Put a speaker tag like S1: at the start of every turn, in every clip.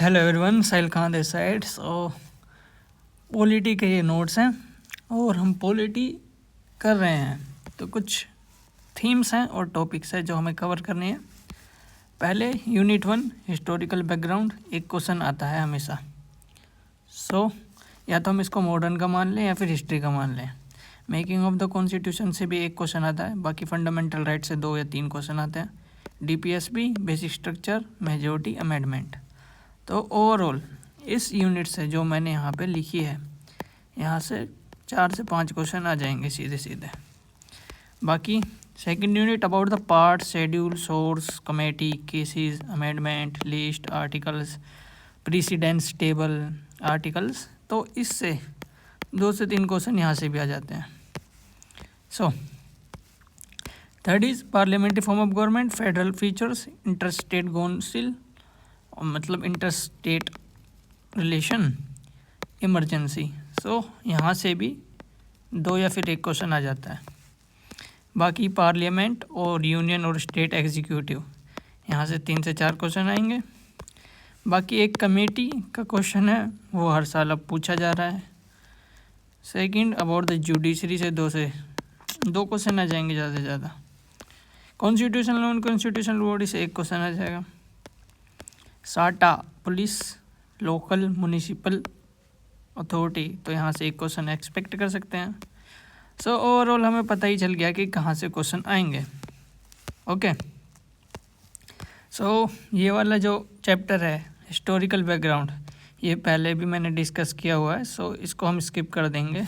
S1: Hello everyone, Sahil Khan this side. Polity के ये notes हैं और हम पॉलिटी कर रहे हैं, तो कुछ थीम्स हैं और टॉपिक्स हैं जो हमें कवर करनी है। पहले यूनिट 1 हिस्टोरिकल बैकग्राउंड, एक क्वेश्चन आता है हमेशा। या तो हम इसको मॉडर्न का मान लें या फिर हिस्ट्री का मान लें। मेकिंग ऑफ द कॉन्स्टिट्यूशन से भी एक क्वेश्चन आता है, बाकी फंडामेंटल राइट से 2 या 3 क्वेश्चन आते हैं। DPSB, basic structure, majority, amendment. तो ओवरऑल इस यूनिट से जो मैंने यहाँ पे लिखी है, यहाँ से 4 से 5 क्वेश्चन आ जाएंगे सीधे सीधे। बाकी second unit about the part, schedule, source, committee, cases, amendment, list, articles, precedence table, articles. तो इससे 2 से 3 क्वेश्चन यहाँ से भी आ जाते हैं। Third is parliamentary form of government, federal features, interstate council मतलब इंटरस्टेट रिलेशन, इमरजेंसी। यहाँ से भी 2 या फिर 1 क्वेश्चन आ जाता है। बाकी पार्लियामेंट और यूनियन और स्टेट एग्जीक्यूटिव, यहाँ से 3 से 4 क्वेश्चन आएंगे। बाकी एक कमेटी का क्वेश्चन है, वो हर साल अब पूछा जा रहा है। सेकंड अबाउट द जुडिशरी से 2 क्वेश्चन आ जाएंगे ज़्यादा से ज़्यादा। कॉन्स्टिट्यूशनल नॉन कॉन्स्टिट्यूशनल बॉडी से 1 क्वेश्चन आ जाएगा। साटा, पुलिस, लोकल म्युनिसिपल अथॉरिटी, तो यहाँ से 1 क्वेश्चन एक्सपेक्ट कर सकते हैं। ओवरऑल हमें पता ही चल गया कि कहाँ से क्वेश्चन आएंगे। ओके, ये वाला जो चैप्टर है हिस्टोरिकल बैकग्राउंड, ये पहले भी मैंने डिस्कस किया हुआ है, इसको हम स्किप कर देंगे।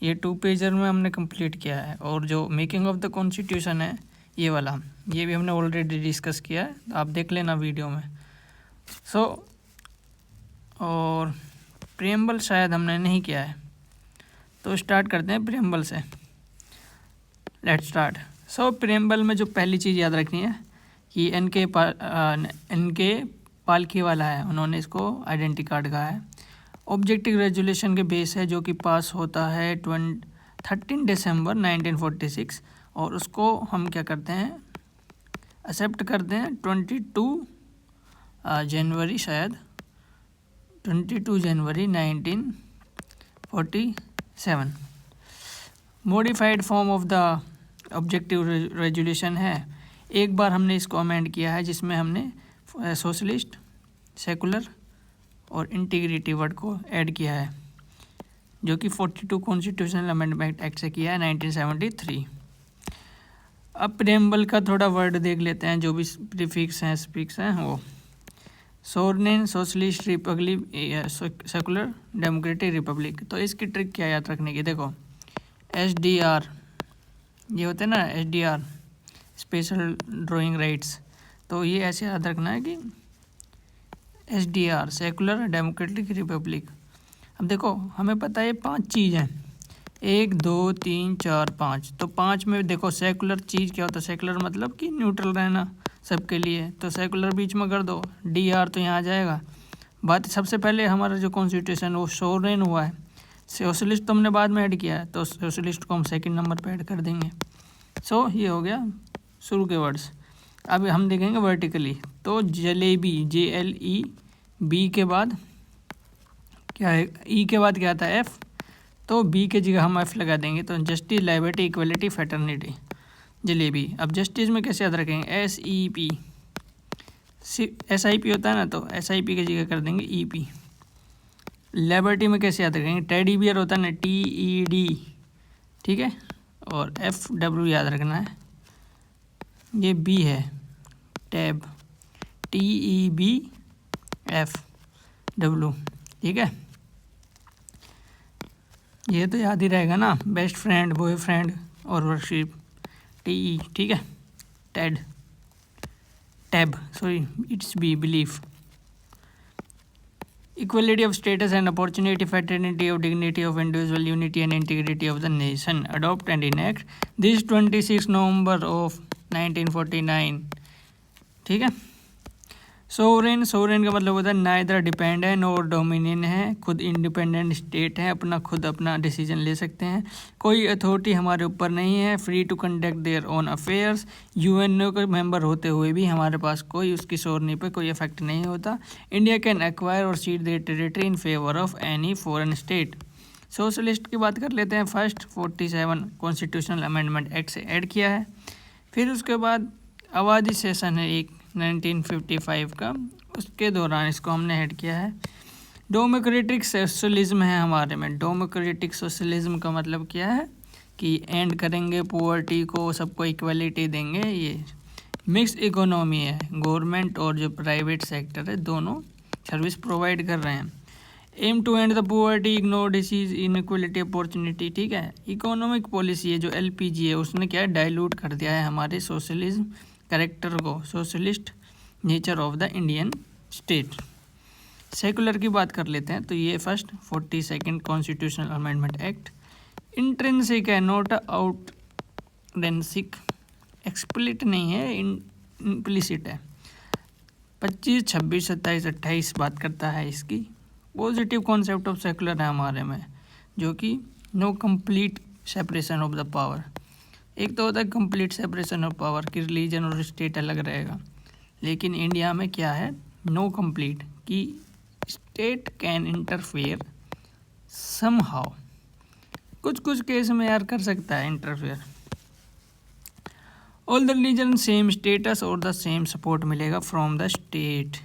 S1: ये 2 पेजर में हमने कंप्लीट किया है। और जो मेकिंग ऑफ द कॉन्स्टिट्यूशन है ये वाला, ये भी हमने ऑलरेडी डिस्कस किया है, तो आप देख लेना वीडियो में। और प्रीएम्बल शायद हमने नहीं किया है, तो स्टार्ट करते हैं प्रीएम्बल से। Let's start. प्रीएम्बल में जो पहली चीज़ याद रखनी है कि इनके पालकी वाला है, उन्होंने इसको आइडेंटिटी कार्ड कहा है। ऑब्जेक्टिव रेजोल्यूशन के बेस है जो कि पास होता है 13 दिसंबर 1946, और उसको हम क्या करते हैं, एक्सेप्ट करते हैं 22 जनवरी, शायद 22 जनवरी 1947। Modified form of the objective resolution है, एक बार हमने इसको अमेंड किया है जिसमें हमने सोशलिस्ट, सेकुलर और इंटीग्रिटी वर्ड को ऐड किया है, जो कि 42 कॉन्स्टिट्यूशनल अमेंडमेंट एक्ट से किया है 1973। अब प्रीएम्बल का थोड़ा वर्ड देख लेते हैं, जो भी प्रीफिक्स हैं स्पीक्स हैं वो। Sovereign, socialist, Republic, secular, democratic, Republic. तो इसकी ट्रिक क्या याद रखने की, देखो SDR, ये होते हैं ना SDR, स्पेशल ड्राइंग राइट्स, तो ये ऐसे याद रखना है कि SDR सेकुलर, डेमोक्रेटिक, रिपब्लिक। अब देखो हमें पता है 5 चीज़ हैं, 1 2 3 4 5। तो 5 में देखो सेकुलर चीज़ क्या होता है, सेकुलर मतलब कि न्यूट्रल रहना सबके लिए, तो सेकुलर बीच में कर दो, DR तो यहाँ आ जाएगा। बात सबसे पहले हमारा जो कॉन्स्टिट्यूशन वो सोवरेन हुआ है, सोशलिस्ट तो हमने बाद में ऐड किया है, तो सोशलिस्ट को हम सेकंड नंबर पे ऐड कर देंगे। ये हो गया शुरू के वर्ड्स। अब हम देखेंगे वर्टिकली, तो जलेबी, JLEB के बाद क्या है, E के बाद क्या आता है F, तो B के जगह हम F लगा देंगे, तो justice, liberty, equality, fraternity, jalebi. अब जस्टिस में कैसे याद रखेंगे, SEP, SIP होता है ना, तो SIP की जगह कर देंगे EP। लिबर्टी में कैसे याद रखेंगे, टेडी बियर होता है ना, TED, ठीक है, और FW याद रखना है, ये B है, टैब, TEBFW, ठीक है, ये तो याद ही रहेगा ना, बेस्ट फ्रेंड, बॉयफ्रेंड और वर्शिप, TE, ठीक है, tab sorry it's B, belief. Equality of status and opportunity, fraternity of dignity of individual, unity and integrity of the nation, adopt and enact this 26 November of 1949, ठीक है। Sovereign का मतलब होता है neither depend है नोर dominion है, खुद independent state है, अपना डिसीजन ले सकते हैं, कोई अथॉरिटी हमारे ऊपर नहीं है, free to conduct their own affairs, UNO के मेंबर होते हुए भी हमारे पास कोई उसकी सोवरेनिटी पे कोई इफेक्ट नहीं होता। इंडिया कैन एक्वायर और seed their territory in favour of any foreign state. Socialist की बात कर लेते हैं। फर्स्ट 47 कॉन्स्टिट्यूशनल अमेंडमेंट एक्ट से ऐड किया है। फिर उसके बाद आबादी सेशन है एक 1955 का, उसके दौरान इसको हमने ऐड किया है। डेमोक्रेटिक सोशलिज्म है हमारे में। डेमोक्रेटिक सोशलिज्म का मतलब क्या है कि एंड करेंगे पॉवर्टी को, सबको इक्वलिटी देंगे। ये मिक्स इकोनॉमी है, गवर्नमेंट और जो प्राइवेट सेक्टर है दोनों सर्विस प्रोवाइड कर रहे हैं। Aim to end the poverty, ignore disease, inequality, opportunity. ठीक है, इकोनॉमिक पॉलिसी है जो एलपीजी है उसने क्या डाइल्यूट कर दिया है हमारे सोशलिज्म कैरेक्टर को, socialist nature of the Indian state. Secular की बात कर लेते हैं तो ये first 42 constitutional amendment act intrinsic है, नॉट आउटरेंसिक, एक्सप्लिट नहीं है, इम्प्लिसिट है। 25, 26, 27, 28 बात करता है इसकी। पॉजिटिव कॉन्सेप्ट ऑफ सेकुलर है हमारे में, जो कि no complete separation of the power. एक तो होता है कंप्लीट सेपरेशन ऑफ पावर कि रिलीजन और स्टेट अलग रहेगा, लेकिन इंडिया में क्या है नो कंप्लीट कि स्टेट कैन इंटरफेयर समहाउ, कुछ कुछ केस में यार कर सकता है interfere. All the religion same status और द सेम सपोर्ट मिलेगा from the state.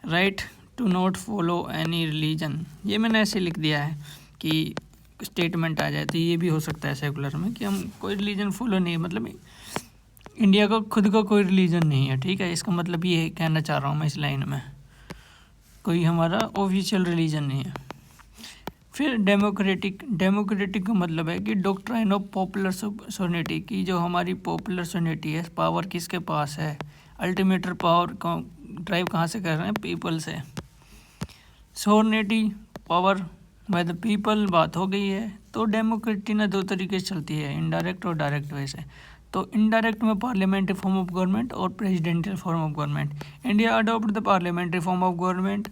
S1: Right to not follow any religion, ये मैंने ऐसे लिख दिया है कि स्टेटमेंट आ जाए तो ये भी हो सकता है सेकुलर में कि हम कोई रिलीजन फॉलो नहीं, मतलब इंडिया का खुद का कोई रिलीजन नहीं है। ठीक है, इसका मतलब ये कहना चाह रहा हूँ मैं इस लाइन में, कोई हमारा ऑफिशियल रिलीजन नहीं है। फिर डेमोक्रेटिक का मतलब है कि डॉक्ट्राइन ऑफ पॉपुलर सोनिटी की जो हमारी पॉपुलर सोनिटी है, पावर किसके पास है, अल्टीमेट पावर को ड्राइव कहाँ से कर रहे हैं, पीपल से। सोनिटी पावर बाय द पीपल बात हो गई है। तो डेमोक्रेसी ना दो तरीके से चलती है, इनडायरेक्ट और डायरेक्ट वे से। तो इनडायरेक्ट में पार्लियामेंट्री फॉर्म ऑफ गवर्नमेंट और presidential form of government. India adopt the parliamentary form of government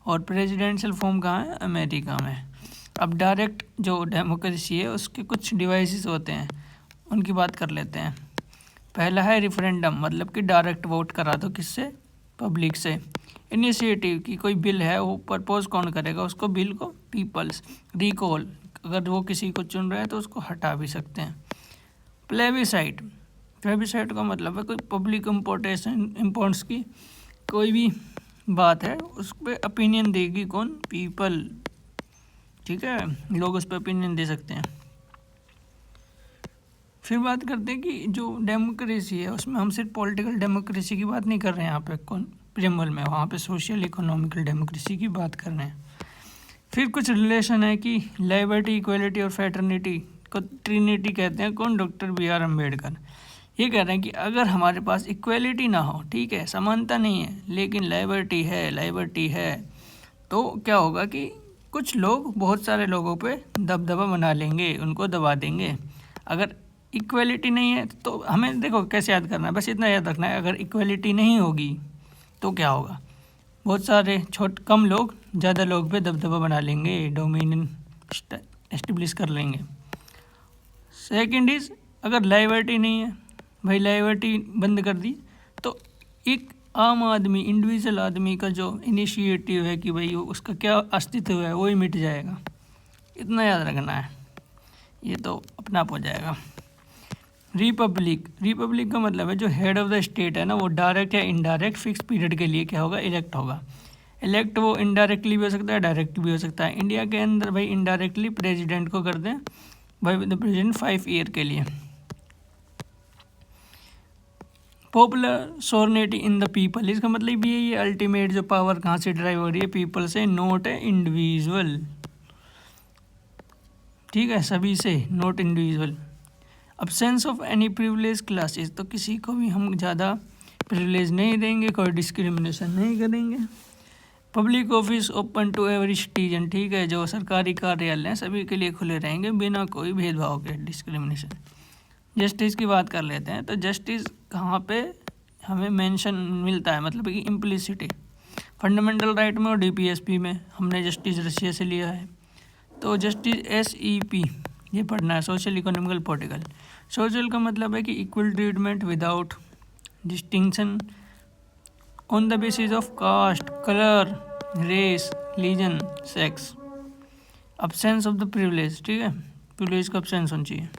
S1: और प्रेसिडेंशियल फॉर्म कहाँ है, अमेरिका में। अब डायरेक्ट जो डेमोक्रेसी है उसके कुछ डिवाइसेस होते हैं, उनकी बात कर लेते हैं। पहला है रेफरेंडम, मतलब कि डायरेक्ट वोट करा दो किससे, पब्लिक से। इनिशिएटिव की कोई बिल है वो प्रपोज कौन करेगा उसको, बिल को, पीपल्स। रिकॉल, अगर वो किसी को चुन रहे हैं तो उसको हटा भी सकते हैं। प्लेबिसाइट का मतलब है कोई पब्लिक इम्पोर्टेंस की कोई भी बात है उस पर ओपिनियन देगी कौन, पीपल। ठीक है, लोग उस पर ओपिनियन दे सकते हैं। फिर बात करते हैं कि जो डेमोक्रेसी है उसमें हम सिर्फ पॉलिटिकल डेमोक्रेसी की बात नहीं कर रहे हैं यहाँ पे कौन प्रेमल में, वहाँ पे सोशल इकोनॉमिकल डेमोक्रेसी की बात कर रहे हैं। फिर कुछ रिलेशन है कि लिबर्टी, इक्वलिटी और फ्रेटर्निटी को ट्रिनिटी कहते हैं कौन, डॉक्टर BR अम्बेडकर। ये कह रहे हैं कि अगर हमारे पास इक्वलिटी ना हो, ठीक है, समानता नहीं है, लेकिन लिबर्टी है तो क्या होगा कि कुछ लोग बहुत सारे लोगों पे दबदबा बना लेंगे, उनको दबा देंगे। अगर इक्वलिटी नहीं है तो हमें देखो कैसे याद करना है, बस इतना याद रखना है, अगर इक्वलिटी नहीं होगी तो क्या होगा, बहुत सारे कम लोग ज़्यादा लोग पे दबदबा बना लेंगे, डोमिनियन एस्टेब्लिश कर लेंगे। सेकंड इज़ अगर लिबर्टी नहीं है, भाई लिबर्टी बंद कर दी तो एक आम आदमी, इंडिविजुअल आदमी का जो इनिशिएटिव है कि भाई उसका क्या अस्तित्व है वो ही मिट जाएगा। इतना याद रखना है, ये तो अपना आप हो जाएगा। रिपब्लिक का मतलब है जो हेड ऑफ द स्टेट है ना, वो डायरेक्ट या इनडायरेक्ट फिक्स पीरियड के लिए क्या होगा, इलेक्ट होगा। इलेक्ट वो इनडायरेक्टली भी हो सकता है, डायरेक्ट भी हो सकता है। इंडिया के अंदर भाई इनडायरेक्टली प्रेसिडेंट को कर दें भाई द प्रेसिडेंट 5 ईयर के लिए। Popular sovereignty in the people, इसका मतलब ये अल्टीमेट जो पावर कहाँ से ड्राइव हो रही है, पीपल से, नोट है इंडिविजुअल। ठीक है, सभी से, note individual. Absence of any privilege classes, तो किसी को भी हम ज़्यादा प्रिविलेज नहीं देंगे, कोई डिस्क्रिमिनेशन नहीं करेंगे। Public office open to every citizen, ठीक है, जो सरकारी कार्यालय हैं सभी के लिए खुले रहेंगे बिना कोई भेदभाव के, डिस्क्रिमिनेशन। जस्टिस की बात कर लेते हैं तो जस्टिस कहाँ पे हमें मेंशन मिलता है, मतलब कि इम्प्लिसिटी। फंडामेंटल राइट में और डीपीएसपी में हमने जस्टिस रशिया से लिया है। तो जस्टिस एसईपी ये पढ़ना है, सोशल इकोनॉमिकल पॉलिटिकल। सोशल का मतलब है कि equal treatment without distinction on the basis of caste, colour, race, religion, sex, absence of the privilege, ठीक है, प्रिविलेज का अब्सेंस होना चाहिए।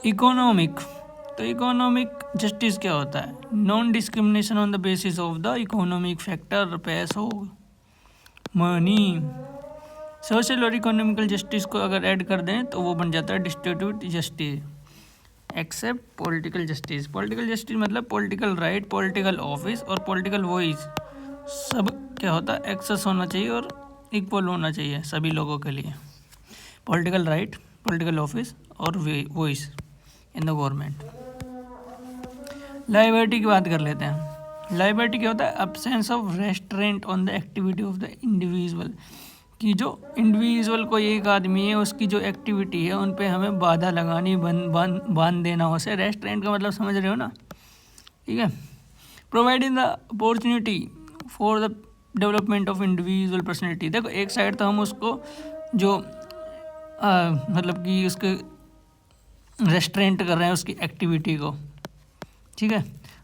S1: इकोनॉमिक, तो इकोनॉमिक जस्टिस क्या होता है? Non discrimination on the basis of the economic factor, पैसों, मनी। सोशल और इकोनॉमिकल जस्टिस को अगर ऐड कर दें तो वो बन जाता है distributive justice, except political justice. Political justice मतलब पॉलिटिकल राइट, पॉलिटिकल ऑफिस और पॉलिटिकल वॉइस, सब क्या होता है? एक्सेस होना चाहिए और इक्वल होना चाहिए सभी लोगों के लिए। पॉलिटिकल राइट, पॉलिटिकल ऑफिस और voice in the government. Liability की बात कर लेते हैं। लाइबिलिटी क्या होता है? Absence of restaurant on the activity of the individual, कि जो इंडिविजुअल कोई एक आदमी है उसकी जो एक्टिविटी है उन पे हमें बाधा लगानी, बांध देना हो से। रेस्ट्रेंट का मतलब समझ रहे हो ना, ठीक है। Providing the opportunity for the development of individual personality. देखो एक साइड तो हम उसको जो मतलब कि उसके रेस्ट्रेंट कर रहे हैं उसकी एक्टिविटी को, ठीक है,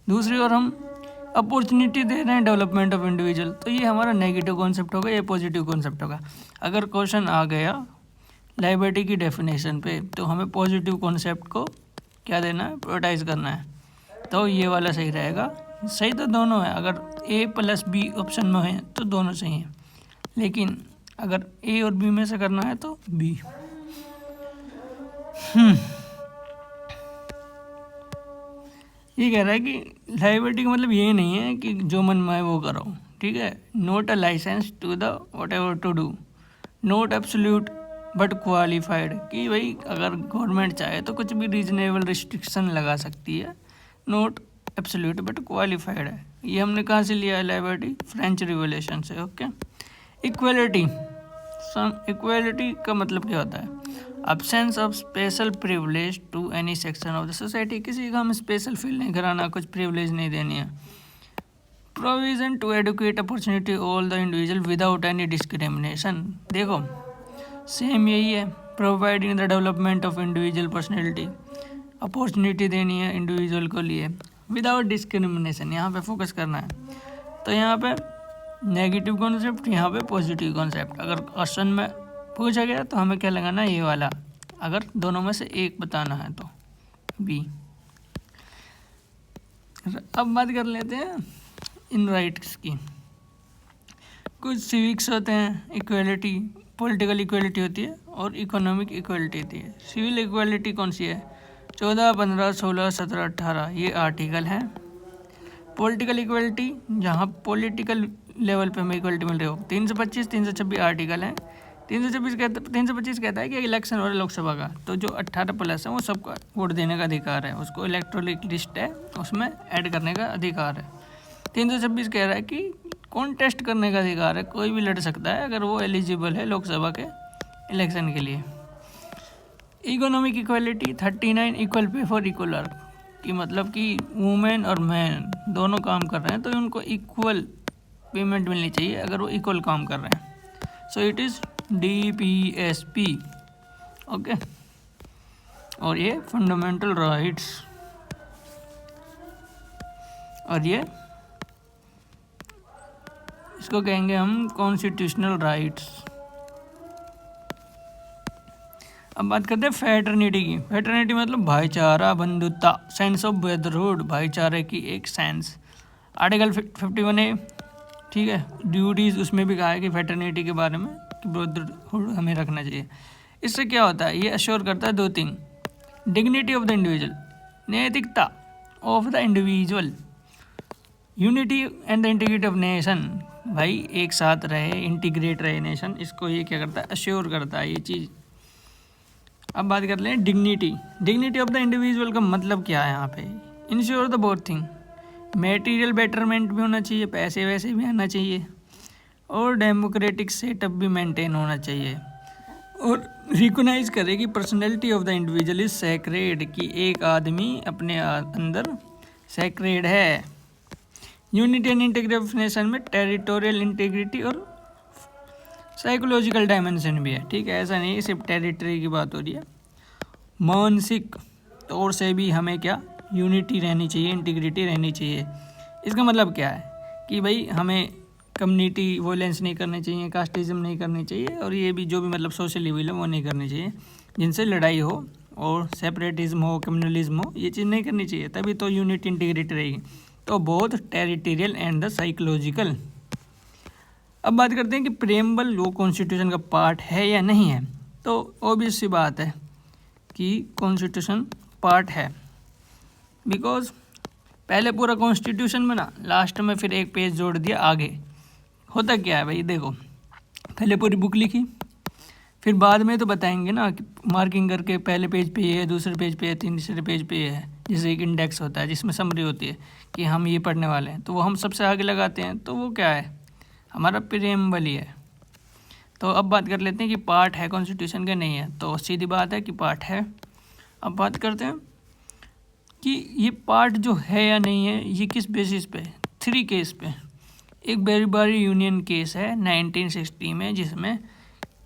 S1: दूसरी ओर हम अपॉर्चुनिटी दे रहे हैं डेवलपमेंट ऑफ इंडिविजुअल। तो ये हमारा नेगेटिव कॉन्सेप्ट होगा, ये पॉजिटिव कॉन्सेप्ट होगा। अगर क्वेश्चन आ गया लाइबिलिटी की डेफिनेशन पे तो हमें पॉजिटिव कॉन्सेप्ट को क्या देना है? प्रायोरिटाइज करना है। तो ये वाला सही रहेगा। सही तो दोनों है, अगर ए प्लस बी ऑप्शन में है तो दोनों सही हैं, लेकिन अगर ए और बी में से करना है तो बी। ये कह रहा है कि लाइबिलिटी का मतलब ये नहीं है कि जो मन में वो करो, ठीक है। Not a licence to the whatever to do, not absolute but qualified, कि भाई अगर गवर्नमेंट चाहे तो कुछ भी रीजनेबल रिस्ट्रिक्शन लगा सकती है। नोट एब्सोल्यूट बट क्वालिफाइड है। ये हमने कहाँ से लिया है लाइबिलिटी? फ्रेंच रिवोल्यूशन से, ओके। इक्वलिटी, इक्वलिटी का मतलब क्या होता है? Absence of special privilege to any section of the society, किसी का हम स्पेशल फील नहीं कराना, कुछ प्रिविलेज नहीं देनी है। Provision to educate opportunity all the individual without any discrimination, देखो सेम यही है। Providing the development of individual personality, opportunity देनी है इंडिविजुअल को लिए विदाउट डिस्क्रिमिनेशन, यहाँ पे फोकस करना है। तो यहाँ पे नेगेटिव कॉन्सेप्ट, यहाँ पे पॉजिटिव कॉन्सेप्ट। अगर क्वेश्चन में पूछा गया तो हमें क्या लगाना है? ये वाला। अगर दोनों में से एक बताना है तो बी। अब बात कर लेते हैं इन राइट्स की। कुछ सिविक्स होते हैं, इक्वलिटी, पॉलिटिकल इक्वलिटी होती है और इकोनॉमिक इक्वलिटी होती है। सिविल इक्वलिटी कौन सी है? 14, 15, 16, 17, 18 ये आर्टिकल हैं। पॉलिटिकल इक्वलिटी जहाँ पॉलिटिकल लेवल पे हमें इक्वलिटी मिल रही हो, 325, 326 आर्टिकल हैं। 325 कहता है कि इलेक्शन हो रहा है लोकसभा का, तो जो 18+ है वो सबको वोट देने का अधिकार है, उसको इलेक्टोरल लिस्ट है उसमें ऐड करने का अधिकार है। 326 कह रहा है कि कॉन्टेस्ट करने का अधिकार है, कोई भी लड़ सकता है अगर वो एलिजिबल है लोकसभा के इलेक्शन के लिए। Economic equality 39, equal pay for equal work, कि मतलब कि वुमेन और मैन दोनों काम कर रहे हैं तो उनको इक्वल पेमेंट मिलनी चाहिए अगर वो इक्वल काम कर रहे हैं। So it is DPSP, okay. और ये फंडामेंटल राइट्स, और ये इसको कहेंगे हम कॉन्स्टिट्यूशनल राइट्स। अब बात करते हैं फ्रेटर्निटी की। फ्रेटर्निटी मतलब भाईचारा, बंधुता, सेंस ऑफ ब्रदरहुड, भाईचारे की एक सेंस। आर्टिकल 51A, ठीक है। ड्यूटीज़ उसमें भी कहा है कि फ्रेटर्निटी के बारे में कि ब्रदरहुड हमें रखना चाहिए। इससे क्या होता है? ये अश्योर करता है 2 thing. Dignity of the individual, नैतिकता of the individual, unity and the integrity of nation, भाई एक साथ रहे, इंटीग्रेट रहे नेशन, इसको ये क्या करता है? अश्योर करता है ये चीज़। अब बात कर लें dignity. Dignity of the individual का मतलब क्या है यहाँ पे? Ensure the both thing, material betterment भी होना चाहिए, पैसे वैसे भी आना चाहिए, और डेमोक्रेटिक सेटअप भी मेंटेन होना चाहिए, और रिकोनाइज करे कि personality of the individual is sacred, कि एक आदमी अपने अंदर सेक्रेड है। Unity and integrity of nation में टेरिटोरियल इंटीग्रिटी और साइकोलॉजिकल डायमेंशन भी है, ठीक है। ऐसा नहीं सिर्फ टेरिटरी की बात हो रही है, मानसिक तौर से भी हमें क्या यूनिटी रहनी चाहिए, इंटीग्रिटी रहनी चाहिए। इसका मतलब क्या है कि भाई हमें कम्युनिटी वोलेंस नहीं करनी चाहिए, कास्टिज्म नहीं करनी चाहिए, और ये भी जो भी मतलब सोशल इविल है वो नहीं करनी चाहिए, जिनसे लड़ाई हो और सेपरेटिज्म हो, कम्युनलिज्म हो, ये चीज़ नहीं करनी चाहिए, तभी तो यूनिटी इंटीग्रिटी रहेगी। तो both territorial and the psychological. अब बात करते हैं कि प्रेम्बल वो कॉन्स्टिट्यूशन का पार्ट है या नहीं है। तो ऑब्वियस सी बात है कि कॉन्स्टिट्यूशन पार्ट है, बिकॉज पहले पूरा कॉन्स्टिट्यूशन बना, लास्ट में फिर एक पेज जोड़ दिया आगे। होता क्या है भाई, देखो पहले पूरी बुक लिखी, फिर बाद में तो बताएंगे ना कि मार्किंग करके पहले पेज पे ये है, दूसरे पेज पे है, तीसरे पेज पे ये है, जैसे एक इंडेक्स होता है जिसमें समरी होती है कि हम ये पढ़ने वाले हैं, तो वो हम सबसे आगे लगाते हैं, तो वो क्या है, हमारा प्रेम्बल ही है। तो अब बात कर लेते हैं कि पार्ट है कॉन्स्टिट्यूशन के, नहीं है, तो सीधी बात है कि पार्ट है। अब बात करते हैं कि ये पार्ट जो है या नहीं है, ये किस बेसिस पे, 3 केस पे। एक वेरी बारी यूनियन केस है 1960 में, जिसमें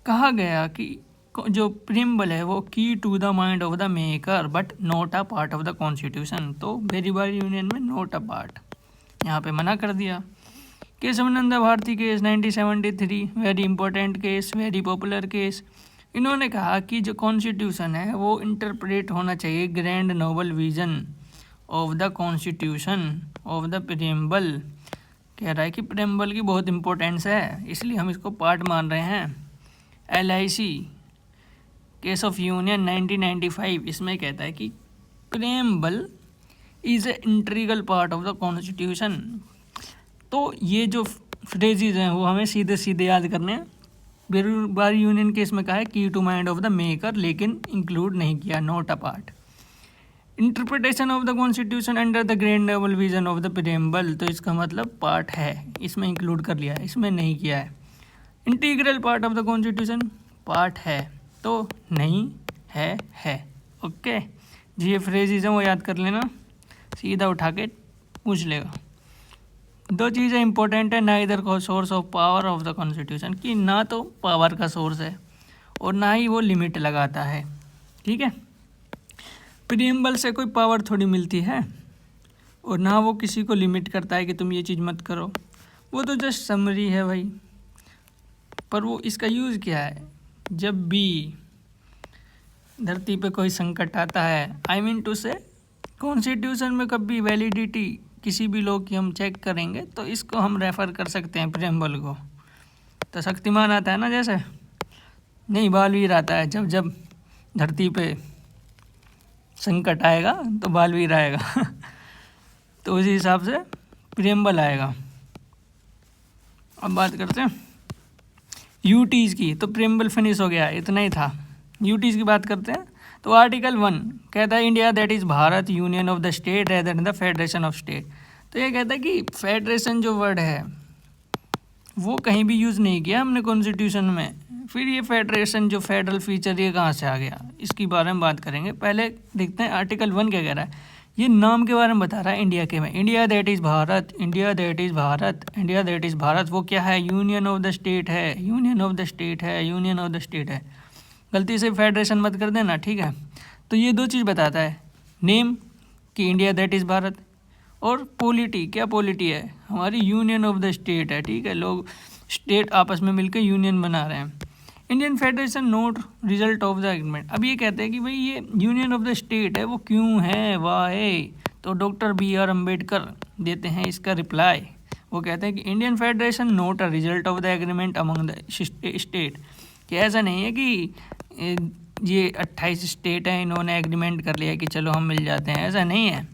S1: कहा गया कि जो प्रिम्बल है वो key to the mind of the maker but not a part of the constitution. तो वेरी बारी यूनियन में नॉट अ पार्ट, यहाँ पे मना कर दिया। Kesavananda Bharati case 1973, very important case, very popular case. इन्होंने कहा कि जो कॉन्स्टिट्यूशन है वो इंटरप्रेट होना चाहिए grand noble vision of the constitution of the preamble. कह रहा है कि प्रेम्बल की बहुत इंपॉर्टेंस है, इसलिए हम इसको पार्ट मान रहे हैं। LIC केस ऑफ यूनियन 1995, इसमें कहता है कि preamble is a integral part of the constitution. तो ये जो फ्रेजेज हैं वो हमें सीधे सीधे याद करने हैं। बारी यूनियन केस में कहा है key to mind of the maker, लेकिन इंक्लूड नहीं किया, not a part. Interpretation of the constitution under the grand noble vision of the preamble, तो इसका मतलब पार्ट है, इसमें इंक्लूड कर लिया है, इसमें नहीं किया है। Integral part of the constitution, part है, तो नहीं है। ओके जी, ये फ्रेजेज हैं वो याद कर लेना, सीधा उठा के पूछ लेगा। 2 चीज़ें इंपॉर्टेंट है, ना इधर को source of power of the constitution, कि ना तो पावर का सोर्स है और ना ही वो लिमिट लगाता है, ठीक है। प्रीएम्बल से कोई पावर थोड़ी मिलती है, और ना वो किसी को लिमिट करता है कि तुम ये चीज़ मत करो, वो तो जस्ट समरी है भाई। पर वो इसका यूज़ क्या है, जब भी धरती पे कोई संकट आता है, आई मीन टू से कॉन्स्टिट्यूशन में कभी वैलिडिटी किसी भी लॉ की हम चेक करेंगे तो इसको हम रेफ़र कर सकते हैं प्रेम्बल को। तो शक्तिमान आता है ना, जैसे नहीं बालवीर आता है, जब जब धरती पे संकट आएगा तो बालवीर आएगा तो उसी हिसाब से प्रेम्बल आएगा। अब बात करते हैं यूटीज़ की, तो प्रेम्बल फिनिश हो गया, इतना ही था। यूटीज़ की बात करते हैं, तो आर्टिकल 1 कहता है India that is Bharat union of the state rather than the federation of state. तो ये कहता है कि फेडरेशन जो वर्ड है वो कहीं भी यूज़ नहीं किया हमने कॉन्स्टिट्यूशन में। फिर ये फेडरेशन जो फेडरल फीचर ये कहाँ से आ गया, इसकी बारे में बात करेंगे। पहले देखते हैं आर्टिकल 1 क्या कह रहा है। ये नाम के बारे में बता रहा है इंडिया के में, India that is Bharat, India that is Bharat, India that is Bharat. वो क्या है, यूनियन ऑफ द स्टेट है, यूनियन ऑफ द स्टेट है, यूनियन ऑफ द स्टेट है। गलती से फेडरेशन मत कर देना, ठीक है। तो ये 2 चीज़ बताता है, नेम कि इंडिया दैट इज़ भारत, और पॉलिटी, क्या पॉलिटी है हमारी, यूनियन ऑफ द स्टेट है, ठीक है। लोग स्टेट आपस में मिलकर यूनियन बना रहे हैं। Indian federation note result of the agreement. अब ये कहते हैं कि भाई ये यूनियन ऑफ द स्टेट है, वो क्यों है, वाई। तो डॉक्टर BR अम्बेडकर देते हैं इसका रिप्लाई। वो कहते हैं कि Indian federation note a result of the agreement among the state, कि ऐसा नहीं है कि ये 28 स्टेट हैं, इन्होंने एग्रीमेंट कर लिया कि चलो हम मिल जाते हैं, ऐसा नहीं है,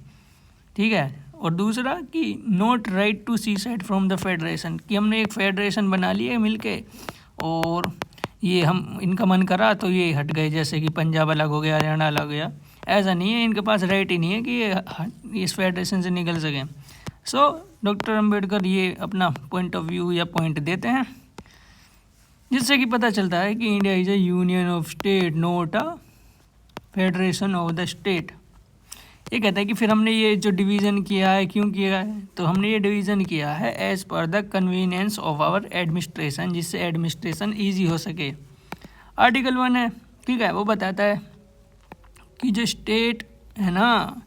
S1: ठीक है। और दूसरा कि not right to secede from the federation, कि हमने एक फेडरेशन बना ली है मिलके, और ये हम इनका मन करा तो ये हट गए, जैसे कि पंजाब अलग हो गया, हरियाणा अलग हो गया, ऐसा नहीं है। इनके पास राइट ही नहीं है कि ये इस फेडरेशन से निकल सकें। सो डॉक्टर अम्बेडकर ये अपना पॉइंट ऑफ व्यू या पॉइंट देते हैं, जिससे कि पता चलता है कि India is A union of state, note a federation of the state. ये कहता है कि फिर हमने ये जो डिवीज़न किया है क्यों किया है, तो हमने ये डिवीज़न किया है as per the convenience of our administration, जिससे एडमिनिस्ट्रेशन ईजी हो सके। आर्टिकल 1 है, ठीक है, वो बताता है कि जो स्टेट है ना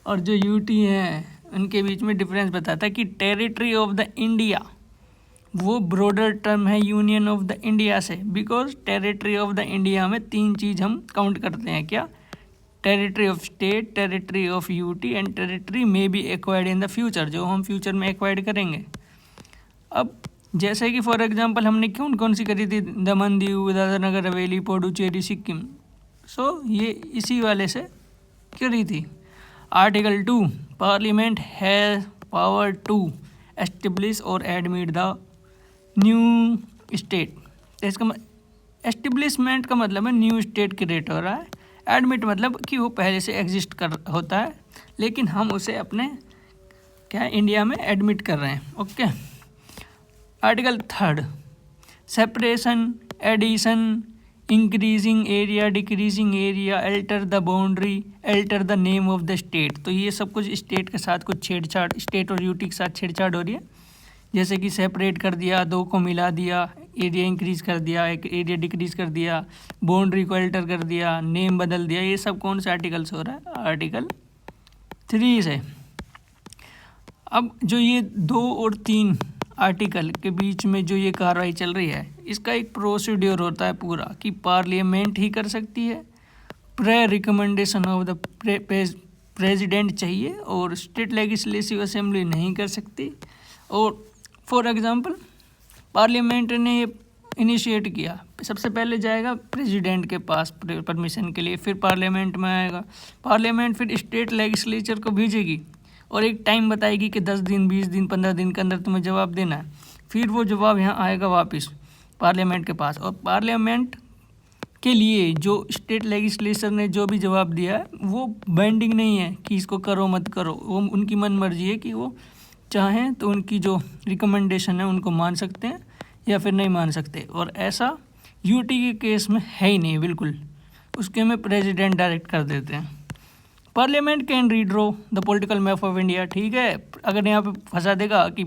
S1: और जो यूटी है उनके बीच में डिफरेंस बताता है कि टेरिटरी ऑफ द इंडिया वो ब्रॉडर टर्म है यूनियन ऑफ द इंडिया से, because territory of the India में 3 चीज़ हम काउंट करते हैं, क्या? Territory of state, territory of UT and territory may be acquired in the future, जो हम फ्यूचर में एक्वायर्ड करेंगे। अब जैसे कि फॉर एग्जांपल हमने कौन सी करी थी, दमन दीव, दादरा नगर हवेली, पुडुचेरी, सिक्किम, सो ये इसी वाले से करी थी। Article 2, parliament has power to establish और एडमिट द न्यू स्टेट। इसका एस्टेब्लिशमेंट का मतलब है न्यू स्टेट क्रिएट हो रहा है, एडमिट मतलब कि वो पहले से एग्जिस्ट कर होता है लेकिन हम उसे अपने क्या इंडिया में एडमिट कर रहे हैं। Okay. Article 3, separation, addition, increasing area, decreasing area, alter the boundary, alter the name of the state. तो ये सब कुछ स्टेट के साथ कुछ छेड़छाड़, स्टेट और यूटी के साथ छेड़छाड़ हो रही है, जैसे कि सेपरेट कर दिया, 2 को मिला दिया, एरिया इंक्रीज कर दिया, एक एरिया डिक्रीज कर दिया, बाउंड्री को अल्टर कर दिया, नेम बदल दिया। ये सब कौन से आर्टिकल से हो रहा है? आर्टिकल 3 से। अब जो ये 2 और 3 आर्टिकल के बीच में जो ये कार्रवाई चल रही है, इसका एक प्रोसीड्योर होता है पूरा कि पार्लियामेंट ही कर सकती है, pre recommendation of the president चाहिए और स्टेट लेजिस्लेटिव असेंबली नहीं कर सकती। और फॉर एग्जांपल पार्लियामेंट ने इनिशिएट किया, सबसे पहले जाएगा प्रेसिडेंट के पास परमिशन के लिए, फिर पार्लियामेंट में आएगा, पार्लियामेंट फिर स्टेट लेजिस्लेचर को भेजेगी और एक टाइम बताएगी कि 10 दिन, 20 दिन, 15 दिन के अंदर तुम्हें जवाब देना है। फिर वो जवाब यहाँ आएगा वापस पार्लियामेंट के पास, और पार्लियामेंट के लिए जो स्टेट लेजिस्लेचर ने जो भी जवाब दिया है वो बाइंडिंग नहीं है कि इसको करो मत करो, वो उनकी मन मर्जी है कि वो चाहें तो उनकी जो रिकमेंडेशन है उनको मान सकते हैं या फिर नहीं मान सकते। और ऐसा यूटी के केस में है ही नहीं बिल्कुल, उसके में प्रेसिडेंट डायरेक्ट कर देते हैं। Parliament can redraw the political map of India, ठीक है, अगर यहाँ पे फंसा देगा कि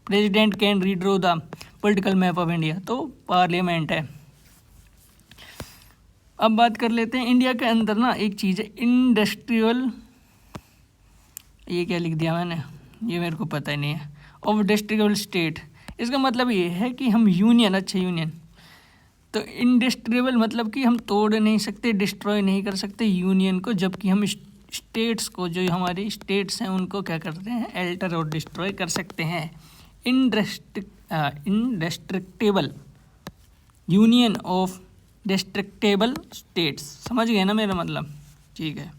S1: president can redraw the political map of India तो पार्लियामेंट है। अब बात कर लेते हैं इंडिया के अंदर ना एक चीज़ है इंडस्ट्रियल, ये क्या लिख दिया मैंने, ये मेरे को पता ही नहीं है, ऑफ इंडस्ट्रियल स्टेट। इसका मतलब ये है कि हम यूनियन, अच्छा यूनियन, तो इंडस्ट्रियल मतलब कि हम तोड़ नहीं सकते, डिस्ट्रॉय नहीं कर सकते यूनियन को, जबकि हम स्टेट्स को, जो हमारी स्टेट्स हैं उनको क्या करते हैं, अल्टर और डिस्ट्रॉय कर सकते हैं। इंडेस्ट्रक्टेबल यूनियन ऑफ डिस्ट्रक्टेबल स्टेट्स, समझ गए ना मेरा मतलब? ठीक है,